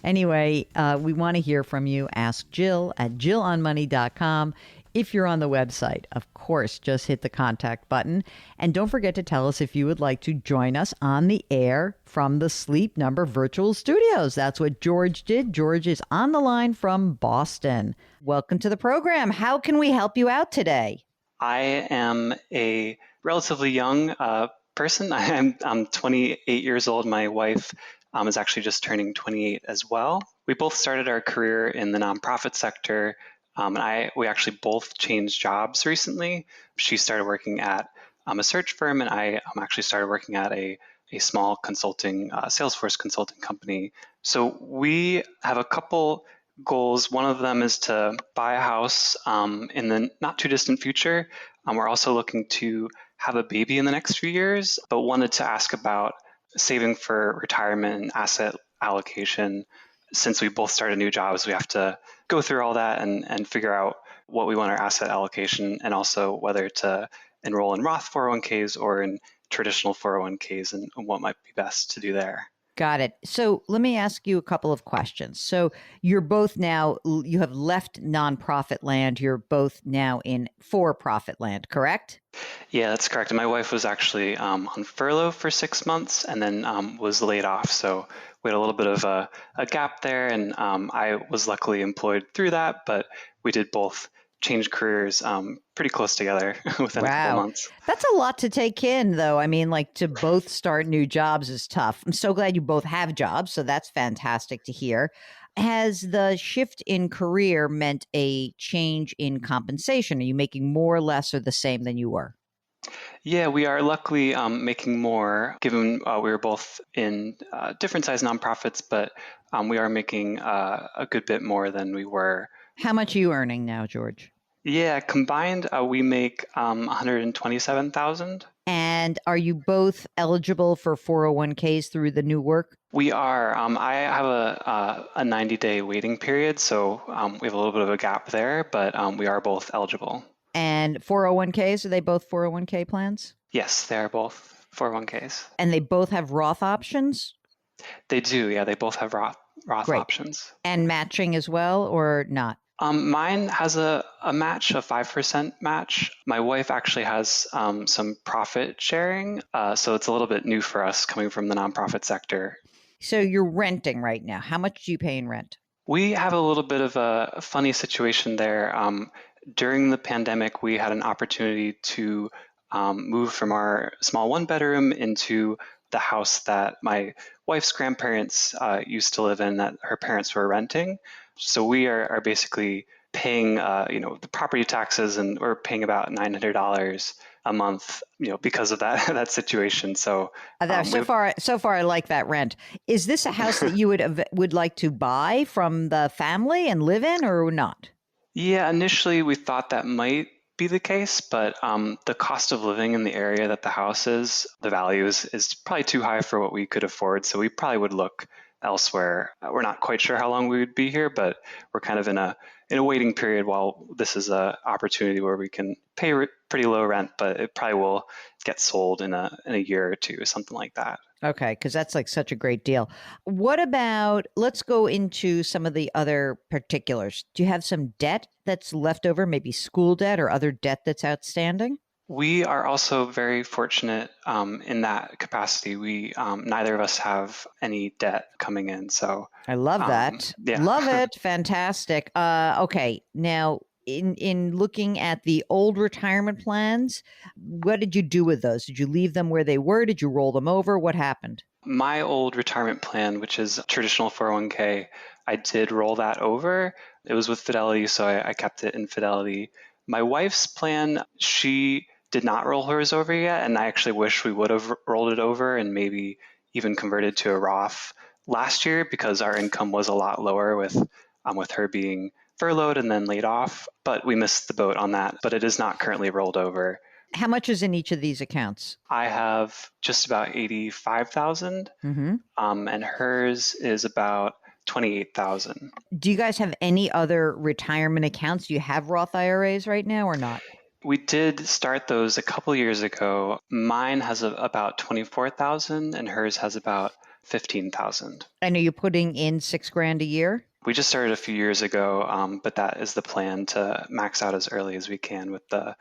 Anyway, we want to hear from you. Ask Jill at JillOnMoney.com. If you're on the website, of course, just hit the contact button. And don't forget to tell us if you would like to join us on the air from the Sleep Number Virtual Studios. That's what George did. George is on the line from Boston. Welcome to the program. How can we help you out today? I am a relatively young person. I'm 28 years old. My wife is actually just turning 28 as well. We both started our career in the nonprofit sector. We actually both changed jobs recently. She started working at a search firm, and I actually started working at a small consulting, Salesforce consulting company. So we have a couple goals. One of them is to buy a house in the not too distant future. We're also looking to have a baby in the next few years, but wanted to ask about saving for retirement and asset allocation. Since we both started new jobs, we have to go through all that and figure out what we want our asset allocation, and also whether to enroll in Roth 401ks or in traditional 401ks, and what might be best to do there. Got it. So let me ask you a couple of questions. So you're both now, you have left nonprofit land. You're both now in for-profit land, correct? Yeah, that's correct. And my wife was actually on furlough for 6 months and then was laid off. So we had a little bit of a gap there, and I was luckily employed through that, but we did both changed careers pretty close together within a couple Wow. months. That's a lot to take in, though. I mean, like to both start new jobs is tough. I'm so glad you both have jobs. So that's fantastic to hear. Has the shift in career meant a change in compensation? Are you making more or less or the same than you were? Yeah, we are luckily making more, given we were both in different size nonprofits, but we are making a good bit more than we were. How much are you earning now, George? Yeah, combined, we make 127,000. And are you both eligible for 401ks through the new work? We are. I have a 90-day waiting period, so we have a little bit of a gap there, but we are both eligible. And 401ks, are they both 401k plans? Yes, they are both 401ks. And they both have Roth options? They do, yeah. They both have Roth Great. options. And matching as well, or not? Mine has a match, a 5% match. My wife actually has some profit sharing, so it's a little bit new for us coming from the nonprofit sector. So you're renting right now. How much do you pay in rent? We have a little bit of a funny situation there. During the pandemic, we had an opportunity to move from our small one bedroom into the house that my wife's grandparents used to live in that her parents were renting. So we are basically paying the property taxes, and we're paying about $900 a month, because of that situation. So so far, I like that rent. Is this a house that you would like to buy from the family and live in, or not? Yeah, initially we thought that might be the case, but the cost of living in the area that the house is, the value is probably too high for what we could afford. So we probably would look elsewhere. We're not quite sure how long we would be here, but we're kind of in a waiting period while this is an opportunity where we can pay pretty low rent, but it probably will get sold in a year or two, something like that. Okay, because that's like such a great deal. What about, let's go into some of the other particulars. Do you have some debt that's left over, maybe school debt or other debt that's outstanding? We are also very fortunate in that capacity. We neither of us have any debt coming in. So I love that. Yeah. Love it. Fantastic. Okay, now in looking at the old retirement plans, what did you do with those? Did you leave them where they were? Did you roll them over? What happened? My old retirement plan, which is traditional 401k, I did roll that over. It was with Fidelity, so I kept it in Fidelity. My wife's plan, she did not roll hers over yet, and I actually wish we would have rolled it over and maybe even converted to a Roth last year, because our income was a lot lower with her being furloughed and then laid off. But we missed the boat on that. But it is not currently rolled over. How much is in each of these accounts? I have just about 85,000, and hers is about 28,000. Do you guys have any other retirement accounts? Do you have Roth IRAs right now or not? We did start those a couple years ago. Mine has about 24,000 and hers has about 15,000. And are you putting in $6,000 a year? We just started a few years ago, but that is the plan, to max out as early as we can with the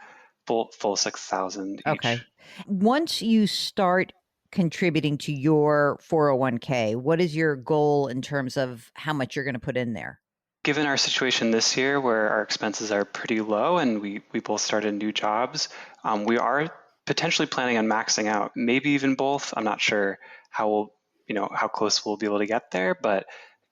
full 6,000 each. Okay. Once you start contributing to your 401k, what is your goal in terms of how much you're going to put in there? Given our situation this year where our expenses are pretty low and we both started new jobs, we are potentially planning on maxing out, maybe even both. I'm not sure how close we'll be able to get there, but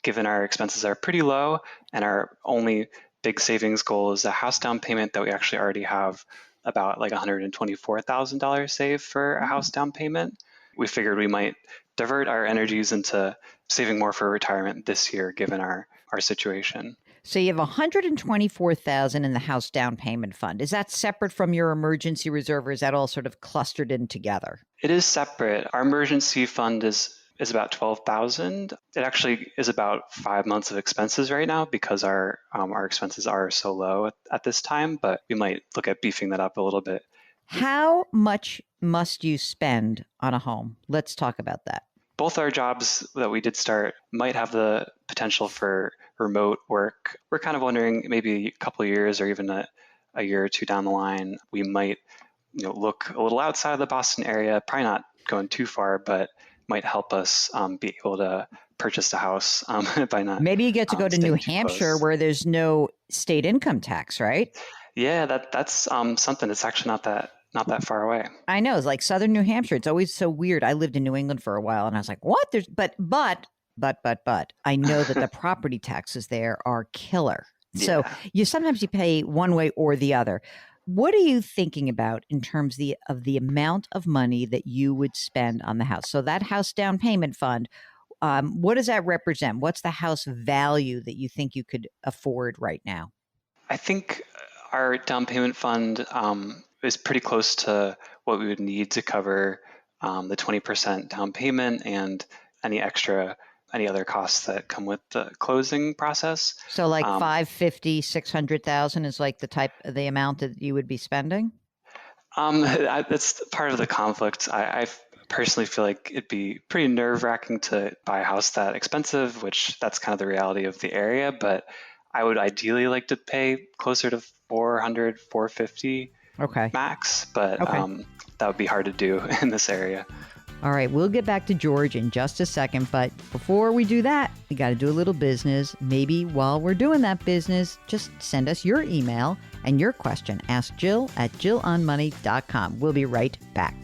given our expenses are pretty low and our only big savings goal is a house down payment that we actually already have about like $124,000 saved for a house down payment, we figured we might divert our energies into saving more for retirement this year, given our situation. So you have $124,000 in the house down payment fund. Is that separate from your emergency reserve, or is that all sort of clustered in together? It is separate. Our emergency fund is about $12,000. It actually is about 5 months of expenses right now because our expenses are so low at this time, but we might look at beefing that up a little bit. How much must you spend on a home? Let's talk about that. Both our jobs that we did start might have the potential for remote work. We're kind of wondering, maybe a couple of years or even a year or two down the line, we might look a little outside of the Boston area, probably not going too far, but might help us be able to purchase a house by not Maybe you get to go to New staying too Hampshire close. where there's no state income tax, right? Yeah, that's something. It's actually not that far away. I know. It's like Southern New Hampshire. It's always so weird. I lived in New England for a while and I was like, what? There's, but I know that the property taxes there are killer. So sometimes you pay one way or the other. What are you thinking about in terms of the amount of money that you would spend on the house? So that house down payment fund, what does that represent? What's the house value that you think you could afford right now? I think our down payment fund is pretty close to what we would need to cover the 20% down payment and any other costs that come with the closing process. So like 550, 600,000 is like the amount that you would be spending? That's part of the conflict. I personally feel like it'd be pretty nerve-wracking to buy a house that expensive, which that's kind of the reality of the area. But I would ideally like to pay closer to 400, 450 max. But that would be hard to do in this area. All right, we'll get back to George in just a second. But before we do that, we got to do a little business. Maybe while we're doing that business, just send us your email and your question. Ask Jill at JillOnMoney.com. We'll be right back.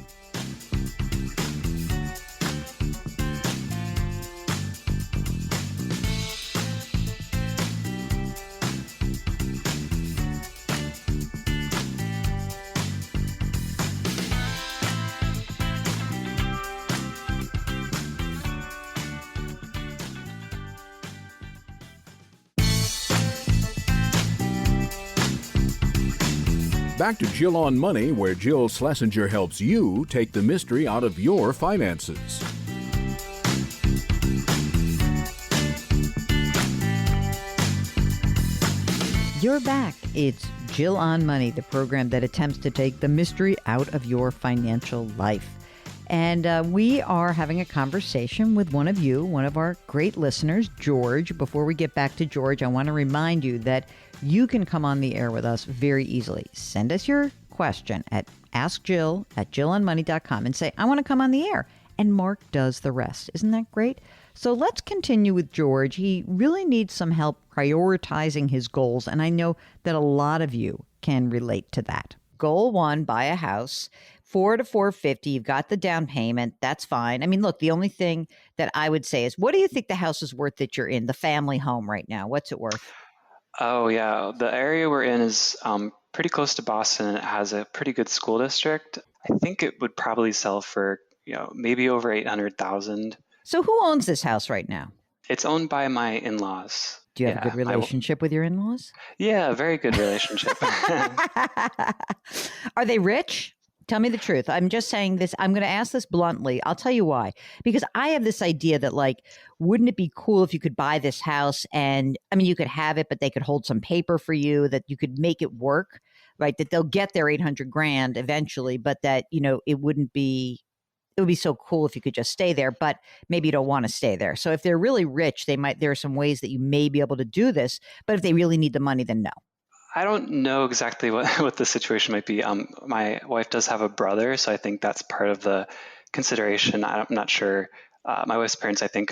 Back to Jill on Money, where Jill Schlesinger helps you take the mystery out of your finances. You're back. It's Jill on Money, the program that attempts to take the mystery out of your financial life. And we are having a conversation with one of you, one of our great listeners, George. Before we get back to George, I want to remind you that you can come on the air with us very easily. Send us your question at askjill@jillonmoney.com and say, I want to come on the air. And Mark does the rest. Isn't that great? So let's continue with George. He really needs some help prioritizing his goals. And I know that a lot of you can relate to that. Goal 1, buy a house. 4 to 450. You've got the down payment. That's fine. I mean, look, the only thing that I would say is, what do you think the house is worth that you're in, the family home right now? What's it worth? Oh, yeah. The area we're in is pretty close to Boston, and it has a pretty good school district. I think it would probably sell for, maybe over 800,000. So who owns this house right now? It's owned by my in-laws. Do you have a good relationship with your in-laws? Yeah, very good relationship. Are they rich? Tell me the truth. I'm just saying this. I'm going to ask this bluntly. I'll tell you why. Because I have this idea that, like, wouldn't it be cool if you could buy this house and, I mean, you could have it, but they could hold some paper for you, that you could make it work, right? That they'll get their 800 grand eventually, but that, it would be so cool if you could just stay there, but maybe you don't want to stay there. So if they're really rich, there are some ways that you may be able to do this, but if they really need the money, then no. I don't know exactly what the situation might be. My wife does have a brother, so I think that's part of the consideration. I'm not sure. My wife's parents, I think,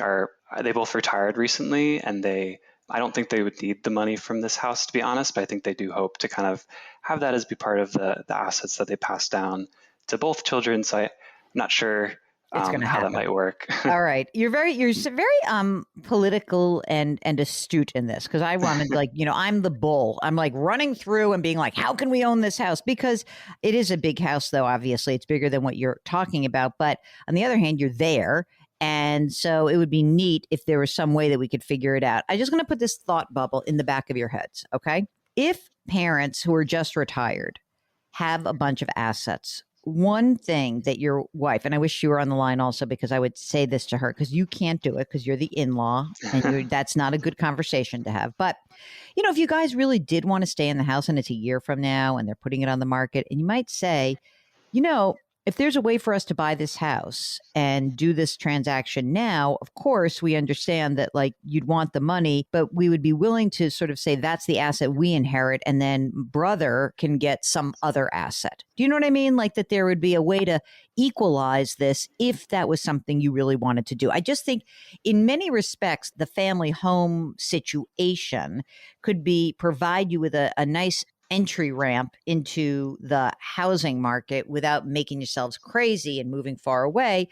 they both retired recently, and I don't think they would need the money from this house, to be honest, but I think they do hope to kind of have that as be part of the assets that they pass down to both children. So I'm not sure how that might work. All right. You're very political and astute in this, because I wanted, I'm the bull. I'm like running through and being like, how can we own this house? Because it is a big house, though. Obviously, it's bigger than what you're talking about. But on the other hand, you're there. And so it would be neat if there was some way that we could figure it out. I'm just going to put this thought bubble in the back of your heads. OK, if parents who are just retired have a bunch of assets, one thing that your wife, and I wish you were on the line also, because I would say this to her, because you can't do it because you're the in-law and that's not a good conversation to have. But, if you guys really did want to stay in the house and it's a year from now and they're putting it on the market, and you might say, if there's a way for us to buy this house and do this transaction now, of course, we understand that like you'd want the money, but we would be willing to sort of say that's the asset we inherit and then brother can get some other asset. Do you know what I mean? Like that there would be a way to equalize this if that was something you really wanted to do. I just think in many respects, the family home situation could provide you with a nice entry ramp into the housing market without making yourselves crazy and moving far away.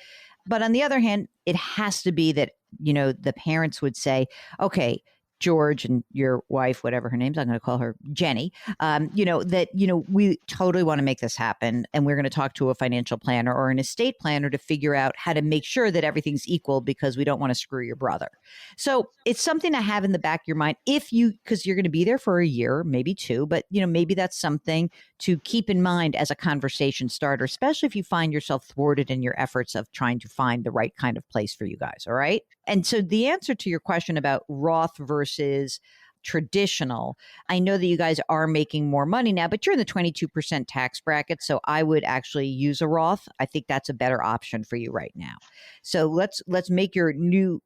But on the other hand, it has to be that, the parents would say, okay, George and your wife, whatever her name is, I'm going to call her Jenny, we totally want to make this happen. And we're going to talk to a financial planner or an estate planner to figure out how to make sure that everything's equal because we don't want to screw your brother. So it's something to have in the back of your mind because you're going to be there for a year, maybe two, but maybe that's something to keep in mind as a conversation starter, especially if you find yourself thwarted in your efforts of trying to find the right kind of place for you guys. All right. And so the answer to your question about Roth versus traditional, I know that you guys are making more money now, but you're in the 22% tax bracket. So I would actually use a Roth. I think that's a better option for you right now. So let's make your new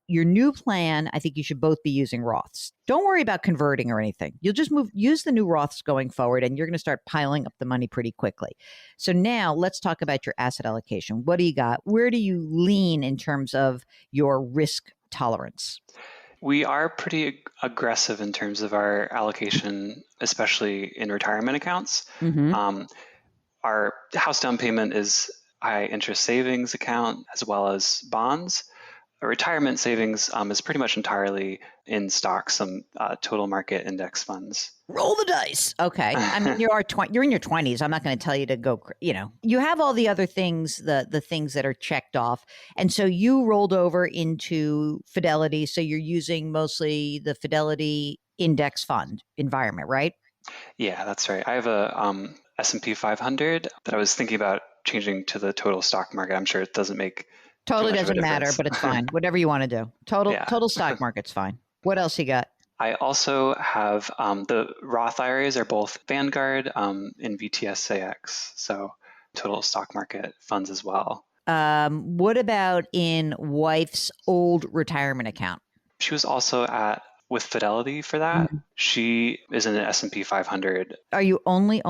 plan. I think you should both be using Roths. Don't worry about converting or anything. You'll just use the new Roths going forward, and you're going to start piling up the money pretty quickly. So now let's talk about your asset allocation. What do you got? Where do you lean in terms of your risk tolerance? We are pretty aggressive in terms of our allocation, especially in retirement accounts. Mm-hmm. Our house down payment is high interest savings account as well as bonds. A retirement savings is pretty much entirely in stocks, some total market index funds. Roll the dice. Okay. I mean, you're in your 20s. I'm not going to tell you to go, you have all the other things, the things that are checked off. And so you rolled over into Fidelity. So you're using mostly the Fidelity index fund environment, right? Yeah, that's right. I have a S&P 500 that I was thinking about changing to the total stock market. I'm sure it doesn't make totally doesn't matter, but it's fine. Whatever you want to do. Total stock market's fine. What else you got? I also have the Roth IRAs are both Vanguard in VTSAX, so total stock market funds as well. What about in wife's old retirement account? She was also with Fidelity for that. Mm-hmm. She is in an S&P 500. Are you only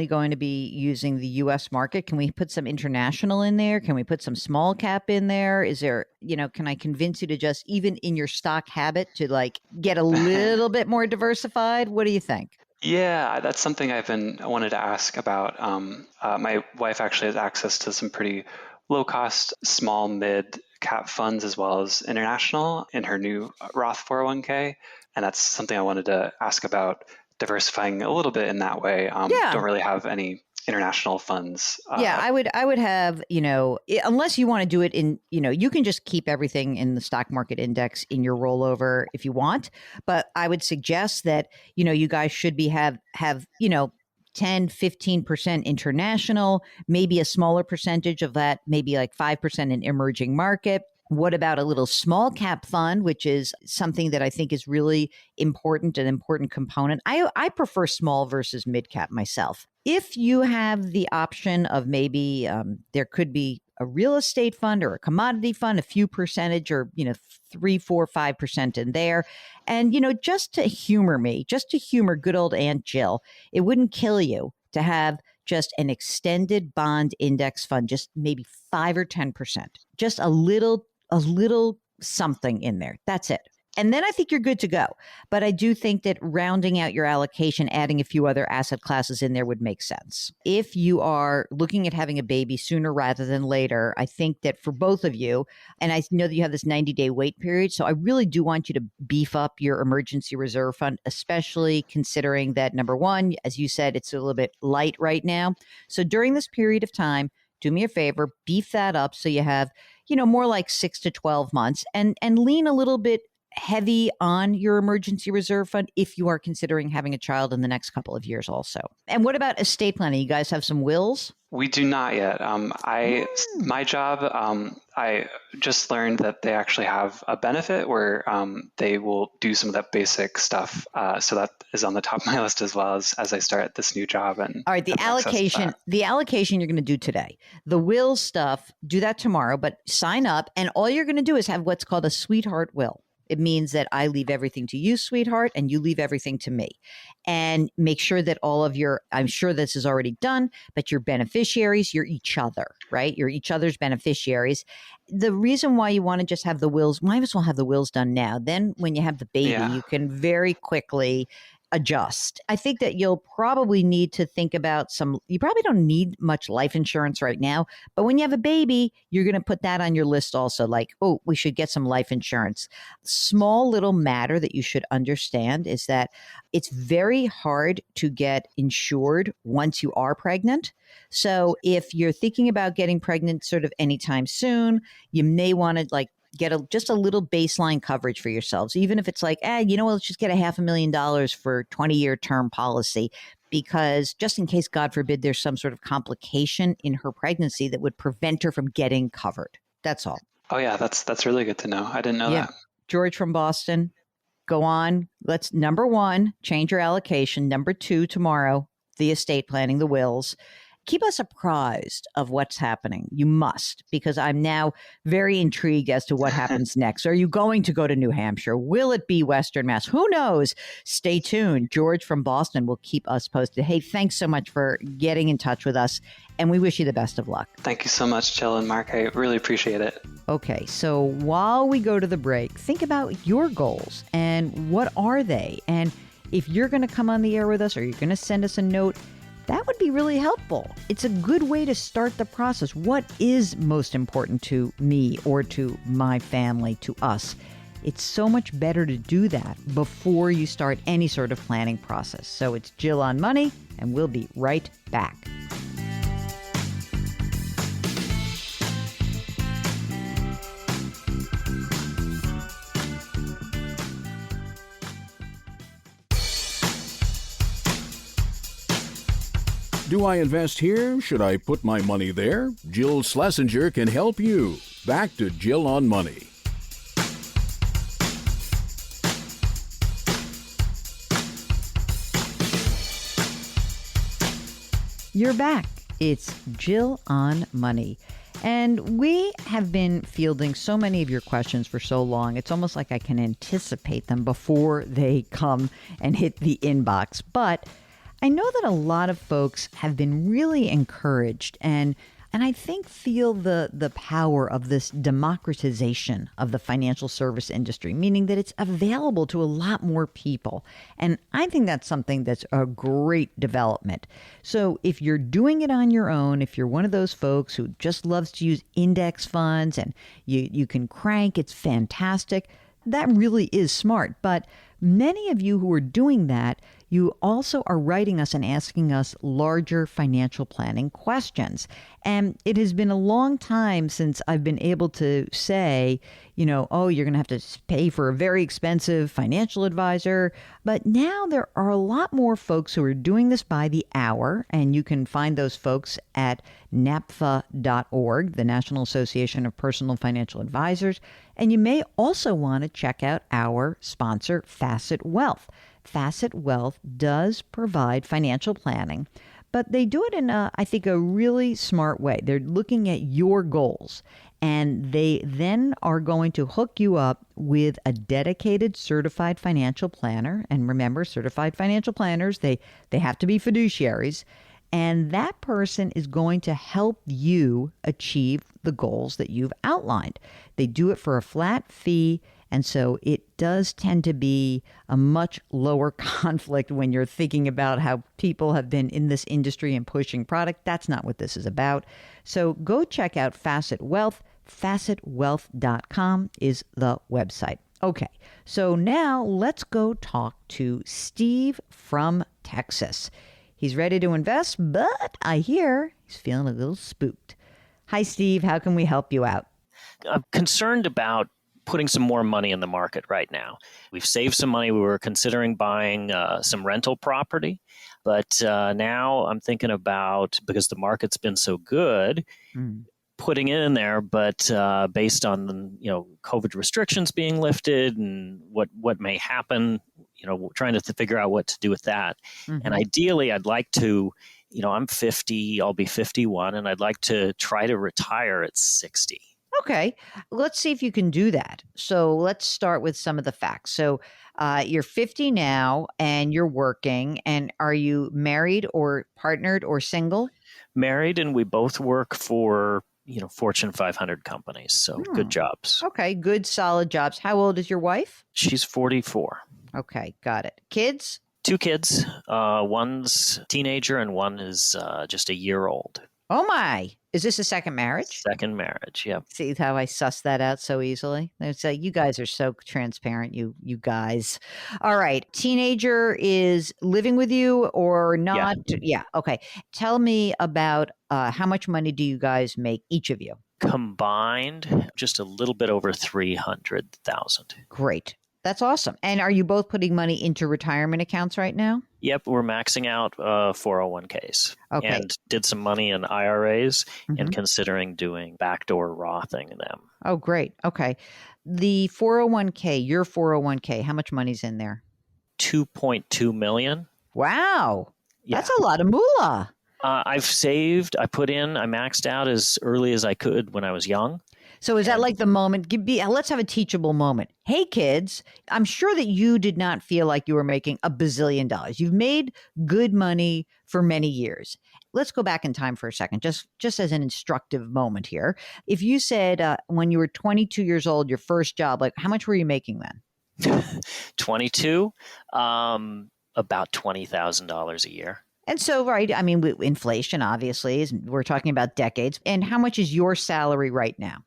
going to be using the U.S. market? Can we put some international in there? Can we put some small cap in there? Is there, can I convince you to just, even in your stock habit, to like get a little bit more diversified? What do you think? Yeah, that's something I wanted to ask about. My wife actually has access to some pretty low-cost, small, mid-cap funds as well as international in her new Roth 401k. And that's something I wanted to ask about, diversifying a little bit in that way. Don't really have any international funds. I would have, unless you want to do it in, you can just keep everything in the stock market index in your rollover if you want. But I would suggest that, you guys should have 10, 15% international, maybe a smaller percentage of that, maybe like 5% in emerging market. What about a little small cap fund, which is something that I think is really important, an important component. I prefer small versus mid cap myself. If you have the option of maybe there could be a real estate fund or a commodity fund, a few percentage or, 3, 4, 5% in there. And, just to humor good old Aunt Jill, it wouldn't kill you to have just an extended bond index fund, just maybe 5 or 10%, just a little something in there. That's it. And then I think you're good to go. But I do think that rounding out your allocation, adding a few other asset classes in there would make sense. If you are looking at having a baby sooner rather than later, I think that for both of you, and I know that you have this 90-day wait period, so I really do want you to beef up your emergency reserve fund, especially considering that, number one, as you said, it's a little bit light right now. So during this period of time, do me a favor, beef that up so you have, more like 6 to 12 months and lean a little bit heavy on your emergency reserve fund if you are considering having a child in the next couple of years also? And what about estate planning? You guys have some wills? We do not yet. My job, I just learned that they actually have a benefit where they will do some of that basic stuff. So that is on the top of my list as well as I start this new job. And all right, the allocation you're going to do today. The will stuff, do that tomorrow, but sign up, and all you're going to do is have what's called a sweetheart will. It means that I leave everything to you, sweetheart, and you leave everything to me. And make sure that all of your, I'm sure this is already done, but your beneficiaries, you're each other, right? You're each other's beneficiaries. The reason why you want to just have the wills, might as well have the wills done now. Then when you have the baby, you can very quickly adjust. I think that you'll probably need to think about you probably don't need much life insurance right now, but when you have a baby, you're going to put that on your list also, like, oh, we should get some life insurance. Small little matter that you should understand is that it's very hard to get insured once you are pregnant. So if you're thinking about getting pregnant sort of anytime soon, you may want to get just a little baseline coverage for yourselves, even if it's like, let's just get $500,000 for 20-year term policy, because just in case, God forbid, there's some sort of complication in her pregnancy that would prevent her from getting covered. That's all. Oh yeah, that's really good to know. I didn't know that. George from Boston, go on. Let's, number one, change your allocation. Number two, tomorrow, the estate planning, the wills. Keep us apprised of what's happening. You must, because I'm now very intrigued as to what happens next. Are you going to go to New Hampshire? Will it be Western Mass? Who knows? Stay tuned. George from Boston will keep us posted. Hey, thanks so much for getting in touch with us, and we wish you the best of luck. Thank you so much, Jill and Mark. I really appreciate it. Okay, so while we go to the break, think about your goals and what are they? And if you're going to come on the air with us or you're going to send us a note, that would be really helpful. It's a good way to start the process. What is most important to me or to my family, to us? It's so much better to do that before you start any sort of planning process. So it's Jill on Money, and we'll be right back. Do I invest here? Should I put my money there? Jill Schlesinger can help you. Back to Jill on Money. You're back. It's Jill on Money. And we have been fielding so many of your questions for so long, it's almost like I can anticipate them before they come and hit the inbox. But I know that a lot of folks have been really encouraged and I think feel the power of this democratization of the financial service industry, meaning that it's available to a lot more people. And I think that's something that's a great development. So if you're doing it on your own, if you're one of those folks who just loves to use index funds and you can crank, it's fantastic. That really is smart. But many of you who are doing that, you also are writing us and asking us larger financial planning questions. And it has been a long time since I've been able to say, oh, you're going to have to pay for a very expensive financial advisor. But now there are a lot more folks who are doing this by the hour. And you can find those folks at NAPFA.org, the National Association of Personal Financial Advisors. And you may also want to check out our sponsor, Facet Wealth. Facet Wealth does provide financial planning, but they do it in, I think, a really smart way. They're looking at your goals, and they then are going to hook you up with a dedicated certified financial planner. And remember, certified financial planners, they have to be fiduciaries. And that person is going to help you achieve the goals that you've outlined. They do it for a flat fee. And so it does tend to be a much lower conflict when you're thinking about how people have been in this industry and pushing product. That's not what this is about. So go check out Facet Wealth. FacetWealth.com is the website. Okay, so now let's go talk to Steve from Texas. He's ready to invest, but I hear he's feeling a little spooked. Hi, Steve. How can we help you out? I'm concerned about putting some more money in the market right now. We've saved some money. We were considering buying some rental property, but now I'm thinking about, because the market's been so good, putting it in there, but based on COVID restrictions being lifted and what may happen, trying to figure out what to do with that. And ideally, I'd like to, I'm 50, I'll be 51, and I'd like to try to retire at 60. Okay, let's see if you can do that. So let's start with some of the facts. So you're 50 now and you're working, and are you married or partnered or single? Married, and we both work for Fortune 500 companies. So good jobs. Okay, good, solid jobs. How old is your wife? She's 44. Okay, got it. Kids? 2 kids. One's a teenager and one is just a year old. Oh my. Is this a second marriage? Second marriage, yeah. See how I suss that out so easily? It's like, you guys are so transparent, you guys. All right. Teenager is living with you or not? Yeah. Okay. Tell me about how much money do you guys make, each of you? Combined, just a little bit over $300,000. Great. That's awesome. And are you both putting money into retirement accounts right now? Yep, we're maxing out 401ks. Okay. And did some money in IRAs and considering doing backdoor Rothing them. Oh, great. Okay. The 401k, your 401k, how much money's in there? $2.2 million. Wow. Yeah. That's a lot of moolah. I've saved, I maxed out as early as I could when I was young. So is that like the moment? Let's have a teachable moment. Hey, kids, I'm sure that you did not feel like you were making $1 bazillion. You've made good money for many years. Let's go back in time for a second, just as an instructive moment here. If you said when you were 22 years old, your first job, like how much were you making then? 22, about $20,000 a year. And so, right, I mean, inflation, obviously, we're talking about decades. And how much is your salary right now?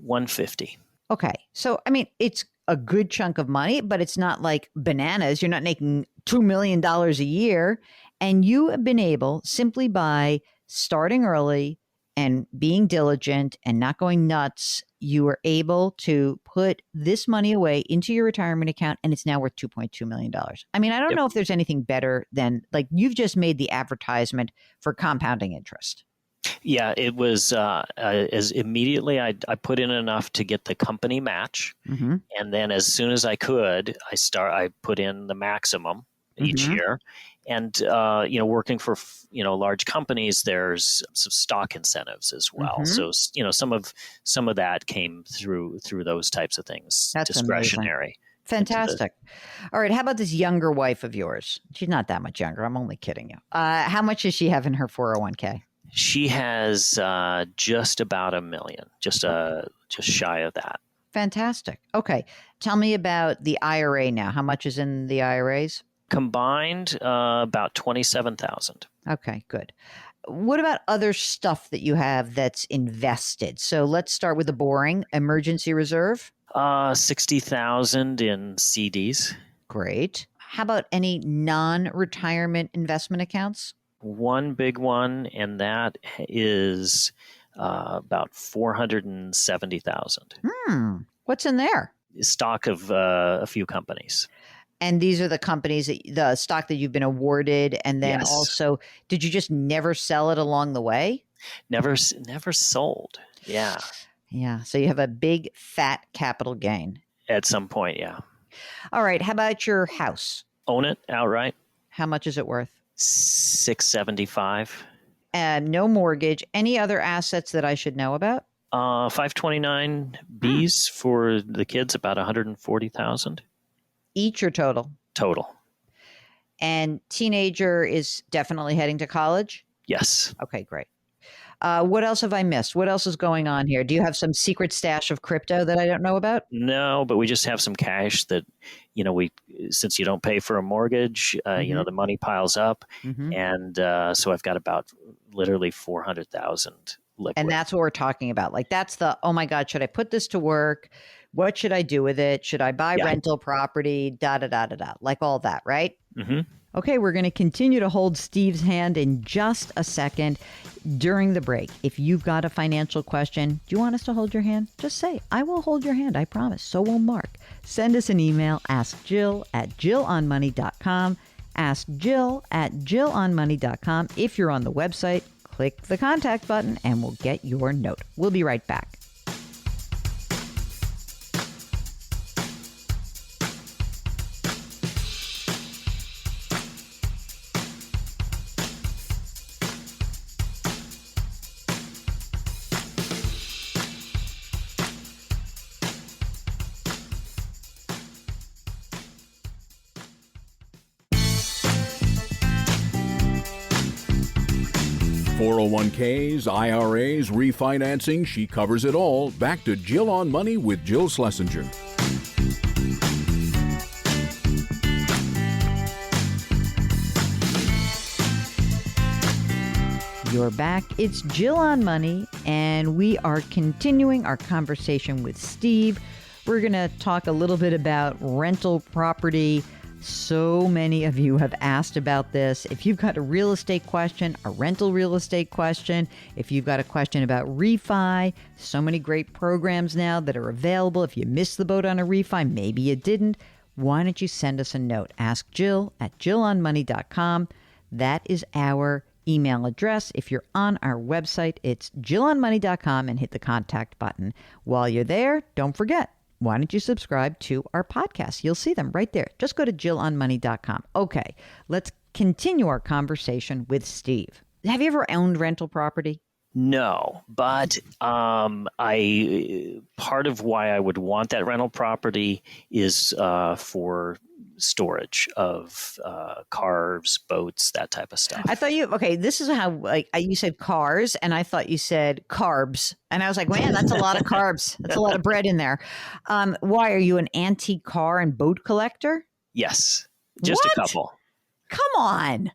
$150. Okay. So, I mean, it's a good chunk of money, but it's not like bananas. You're not making $2 million a year. And you have been able, simply by starting early and being diligent and not going nuts, you were able to put this money away into your retirement account, and it's now worth $2.2 million. I mean, I don't know if there's anything better than, like, you've just made the advertisement for compounding interest. Yeah, it was as immediately I put in enough to get the company match, and then as soon as I could, I put in the maximum each year. And working for large companies, there's some stock incentives as well. So some of that came through those types of things. That's discretionary. Amazing. Fantastic. All right, how about this younger wife of yours? She's not that much younger. I'm only kidding you. How much does she have in her 401k? She has just about $1 million, just shy of that. Fantastic. Okay. Tell me about the IRA now. How much is in the IRAs? Combined, about $27,000. Okay, good. What about other stuff that you have that's invested? So let's start with the boring emergency reserve. $60,000 in CDs. Great. How about any non-retirement investment accounts? One big one, and that is about $470,000. What's in there? Stock of a few companies. And these are the companies, the stock that you've been awarded. And then also, did you just never sell it along the way? Never sold. Yeah. Yeah. So you have a big fat capital gain. At some point, yeah. All right. How about your house? Own it outright. How much is it worth? $675. And no mortgage. Any other assets that I should know about? 529Bs for the kids, about $140,000. Each or total? Total. And teenager is definitely heading to college? Yes. Okay, great. What else have I missed? What else is going on here? Do you have some secret stash of crypto that I don't know about? No, but we just have some cash that, since you don't pay for a mortgage, the money piles up. And so I've got about literally $400,000 liquid. And that's what we're talking about. Like, that's the, oh my God, should I put this to work? What should I do with it? Should I buy rental property? Like all that, right? Okay, we're going to continue to hold Steve's hand in just a second during the break. If you've got a financial question, do you want us to hold your hand? Just say, I will hold your hand, I promise. So will Mark. Send us an email, askjill@jillonmoney.com. Askjill@jillonmoney.com. If you're on the website, click the contact button and we'll get your note. We'll be right back. .401ks, IRAs, refinancing, she covers it all. Back to Jill on Money with Jill Schlesinger. You're back. It's Jill on Money, and we are continuing our conversation with Steve. We're going to talk a little bit about rental property. So many of you have asked about this. If you've got a real estate question, a rental real estate question, if you've got a question about refi, so many great programs now that are available. If you missed the boat on a refi, maybe you didn't, why don't you send us a note? Ask Jill@jillonmoney.com. That is our email address. If you're on our website, it's jillonmoney.com and hit the contact button. While you're there, don't forget, why don't you subscribe to our podcast? You'll see them right there. Just go to jillonmoney.com. Okay, let's continue our conversation with Steve. Have you ever owned rental property? No, but I part of why I would want that rental property is for storage of cars, boats, that type of stuff. I thought this is how you said cars, and I thought you said carbs. And I was like, man, that's a lot of carbs. That's a lot of bread in there. Why, are you an antique car and boat collector? Yes, just What? a couple. Come on.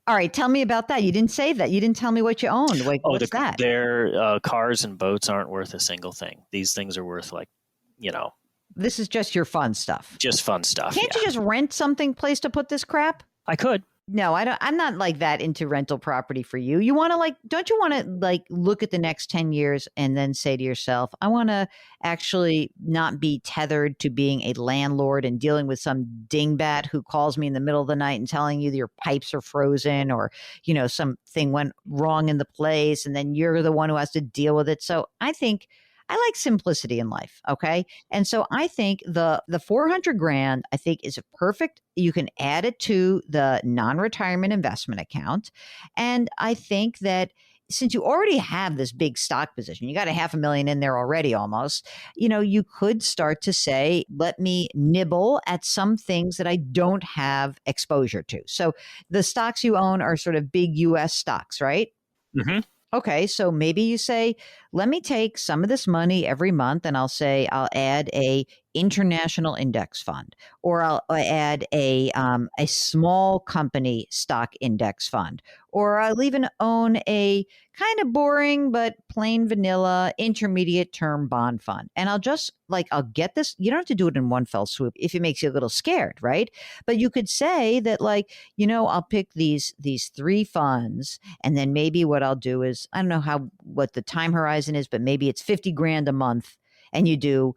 All right, tell me about that. You didn't say that. You didn't tell me what you owned. What's that? Their cars and boats aren't worth a single thing. These things are worth This is just your fun stuff. just fun stuff. Can't you just rent something place to put this crap? I could. No, I don't. I'm not like that into rental property for you. You want to don't you want to look at the next 10 years and then say to yourself, I want to actually not be tethered to being a landlord and dealing with some dingbat who calls me in the middle of the night and telling you that your pipes are frozen or, something went wrong in the place and then you're the one who has to deal with it. So I think I like simplicity in life. Okay. And so I think the 400 grand, I think is perfect. You can add it to the non-retirement investment account. And I think that since you already have this big stock position, you got $500,000 in there already almost, you could start to say, let me nibble at some things that I don't have exposure to. So the stocks you own are sort of big US stocks, right? Mm-hmm. Okay, so maybe you say, let me take some of this money every month and I'll add a international index fund, or I'll add a small company stock index fund, or I'll even own a kind of boring but plain vanilla intermediate term bond fund. And I'll just I'll get this. You don't have to do it in one fell swoop if it makes you a little scared, right? But you could say that I'll pick these three funds, and then maybe what I'll do is, I don't know what the time horizon is, but maybe it's 50 grand a month. And you do,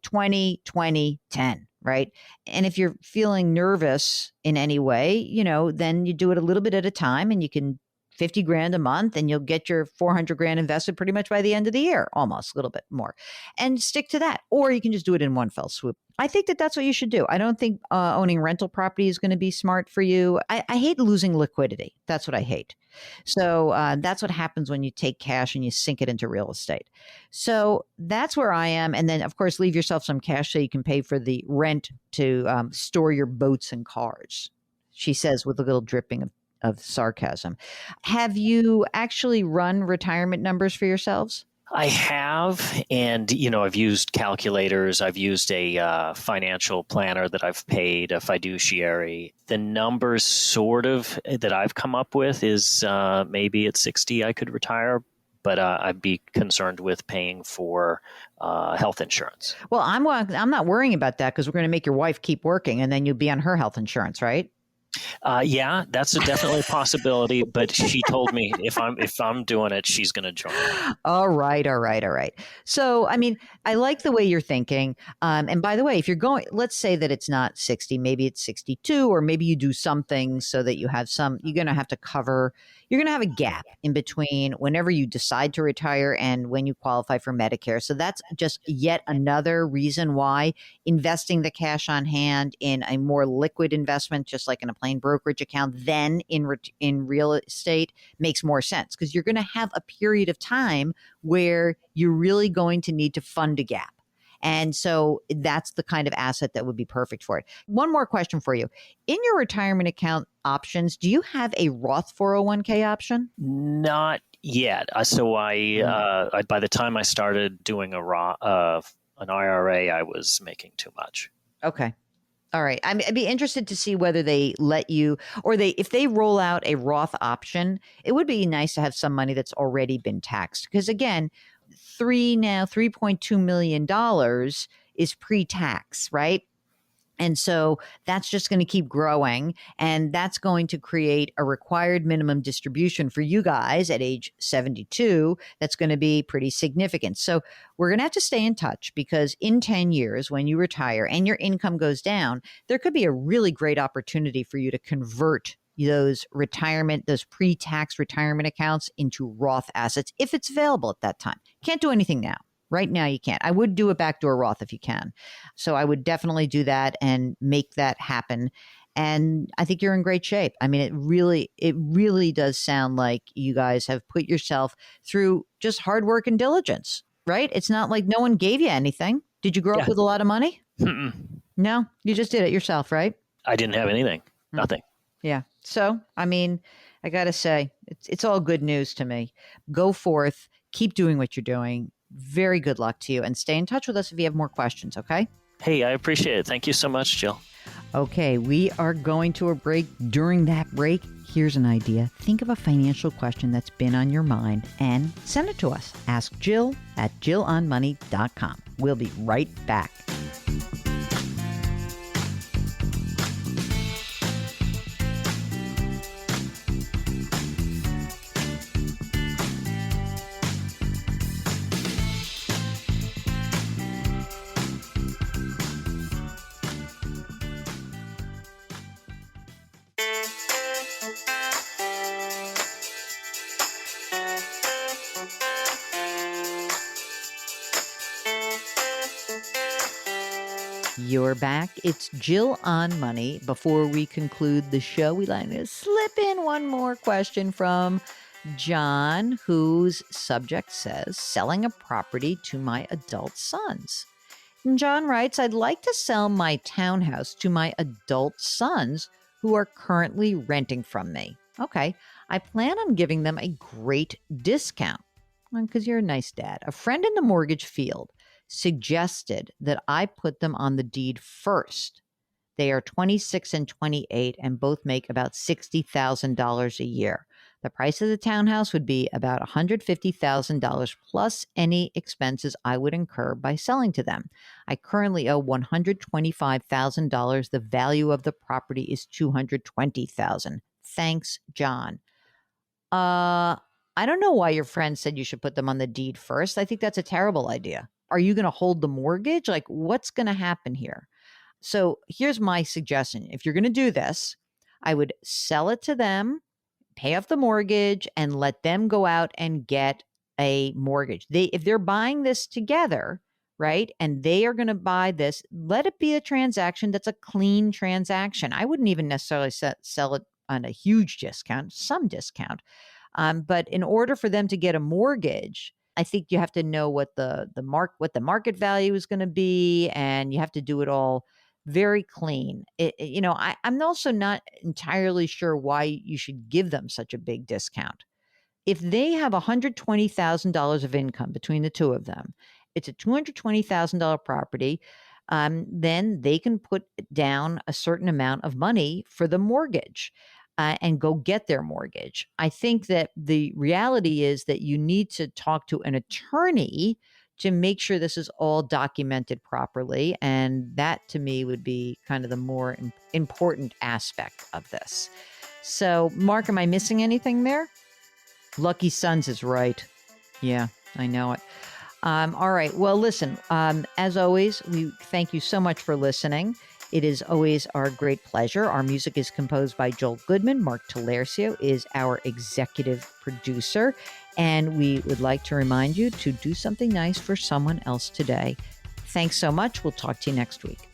20, 20, 10, right? And if you're feeling nervous in any way, then you do it a little bit at a time, and you can 50 grand a month and you'll get your 400 grand invested pretty much by the end of the year, almost a little bit more, and stick to that. Or you can just do it in one fell swoop. I think that's what you should do. I don't think owning rental property is going to be smart for you. I hate losing liquidity. That's what I hate. So that's what happens when you take cash and you sink it into real estate. So that's where I am. And then, of course, leave yourself some cash so you can pay for the rent to store your boats and cars, she says with a little dripping of sarcasm. Have you actually run retirement numbers for yourselves? I have, and I've used calculators. I've used a financial planner that I've paid, a fiduciary. The numbers sort of that I've come up with is maybe at 60 I could retire, but I'd be concerned with paying for health insurance. Well, I'm not worrying about that because we're going to make your wife keep working, and then you'll be on her health insurance, right? Yeah, that's definitely a possibility. But she told me if I'm doing it, she's going to join. All right. So, I mean, I like the way you're thinking. And by the way, if you're going, let's say that it's not 60, maybe it's 62, or maybe you do something so that you have you're going to have to cover, you're going to have a gap in between whenever you decide to retire and when you qualify for Medicare. So that's just yet another reason why investing the cash on hand in a more liquid investment, just like in a plain brokerage account, then in real estate makes more sense, because you're going to have a period of time where you're really going to need to fund a gap. And so that's the kind of asset that would be perfect for it. One more question for you. In your retirement account options, do you have a Roth 401k option? Not yet. So I by the time I started doing an IRA, I was making too much. Okay. All right. I'd be interested to see whether they let you, or if they roll out a Roth option. It would be nice to have some money that's already been taxed. Because again, $3.2 million is pre-tax, right? And so that's just going to keep growing, and that's going to create a required minimum distribution for you guys at age 72. That's going to be pretty significant. So we're going to have to stay in touch, because in 10 years, when you retire and your income goes down, there could be a really great opportunity for you to convert those pre-tax retirement accounts into Roth assets if it's available at that time. Can't do anything now. Right now, you can't. I would do a backdoor Roth if you can. So I would definitely do that and make that happen. And I think you're in great shape. I mean, it really does sound like you guys have put yourself through just hard work and diligence, right? It's not like no one gave you anything. Did you grow up with a lot of money? Mm-mm. No, you just did it yourself, right? I didn't have anything. Nothing. Yeah. So, I mean, I got to say, it's all good news to me. Go forth, keep doing what you're doing. Very good luck to you, and stay in touch with us if you have more questions, okay? Hey, I appreciate it. Thank you so much, Jill. Okay, we are going to a break. During that break, here's an idea. Think of a financial question that's been on your mind and send it to us. Ask Jill at JillOnMoney.com. We'll be right back. You're back. It's Jill on Money. Before we conclude the show, we'd like to slip in one more question from John, whose subject says, selling a property to my adult sons. And John writes, I'd like to sell my townhouse to my adult sons who are currently renting from me. Okay. I plan on giving them a great discount. Because you're a nice dad. A friend in the mortgage field suggested that I put them on the deed first. They are 26 and 28 and both make about $60,000 a year. The price of the townhouse would be about $150,000 plus any expenses I would incur by selling to them. I currently owe $125,000. The value of the property is $220,000. Thanks, John. I don't know why your friend said you should put them on the deed first. I think that's a terrible idea. Are you going to hold the mortgage? Like, what's going to happen here? So here's my suggestion. If you're going to do this, I would sell it to them, pay off the mortgage, and let them go out and get a mortgage. If they're buying this together, right, and they are going to buy this, let it be a transaction that's a clean transaction. I wouldn't even necessarily sell it on a huge discount, some discount. But in order for them to get a mortgage, I think you have to know what the market value is going to be, and you have to do it all very clean. I'm also not entirely sure why you should give them such a big discount. If they have $120,000 of income between the two of them, it's a $220,000 property. Then they can put down a certain amount of money for the mortgage. And go get their mortgage. I think that the reality is that you need to talk to an attorney to make sure this is all documented properly. And that to me would be kind of the more important aspect of this. So, Mark, am I missing anything there? Lucky Sons is right. Yeah, I know it. All right. Well, listen, as always, we thank you so much for listening. It is always our great pleasure. Our music is composed by Joel Goodman. Mark Talercio is our executive producer. And we would like to remind you to do something nice for someone else today. Thanks so much. We'll talk to you next week.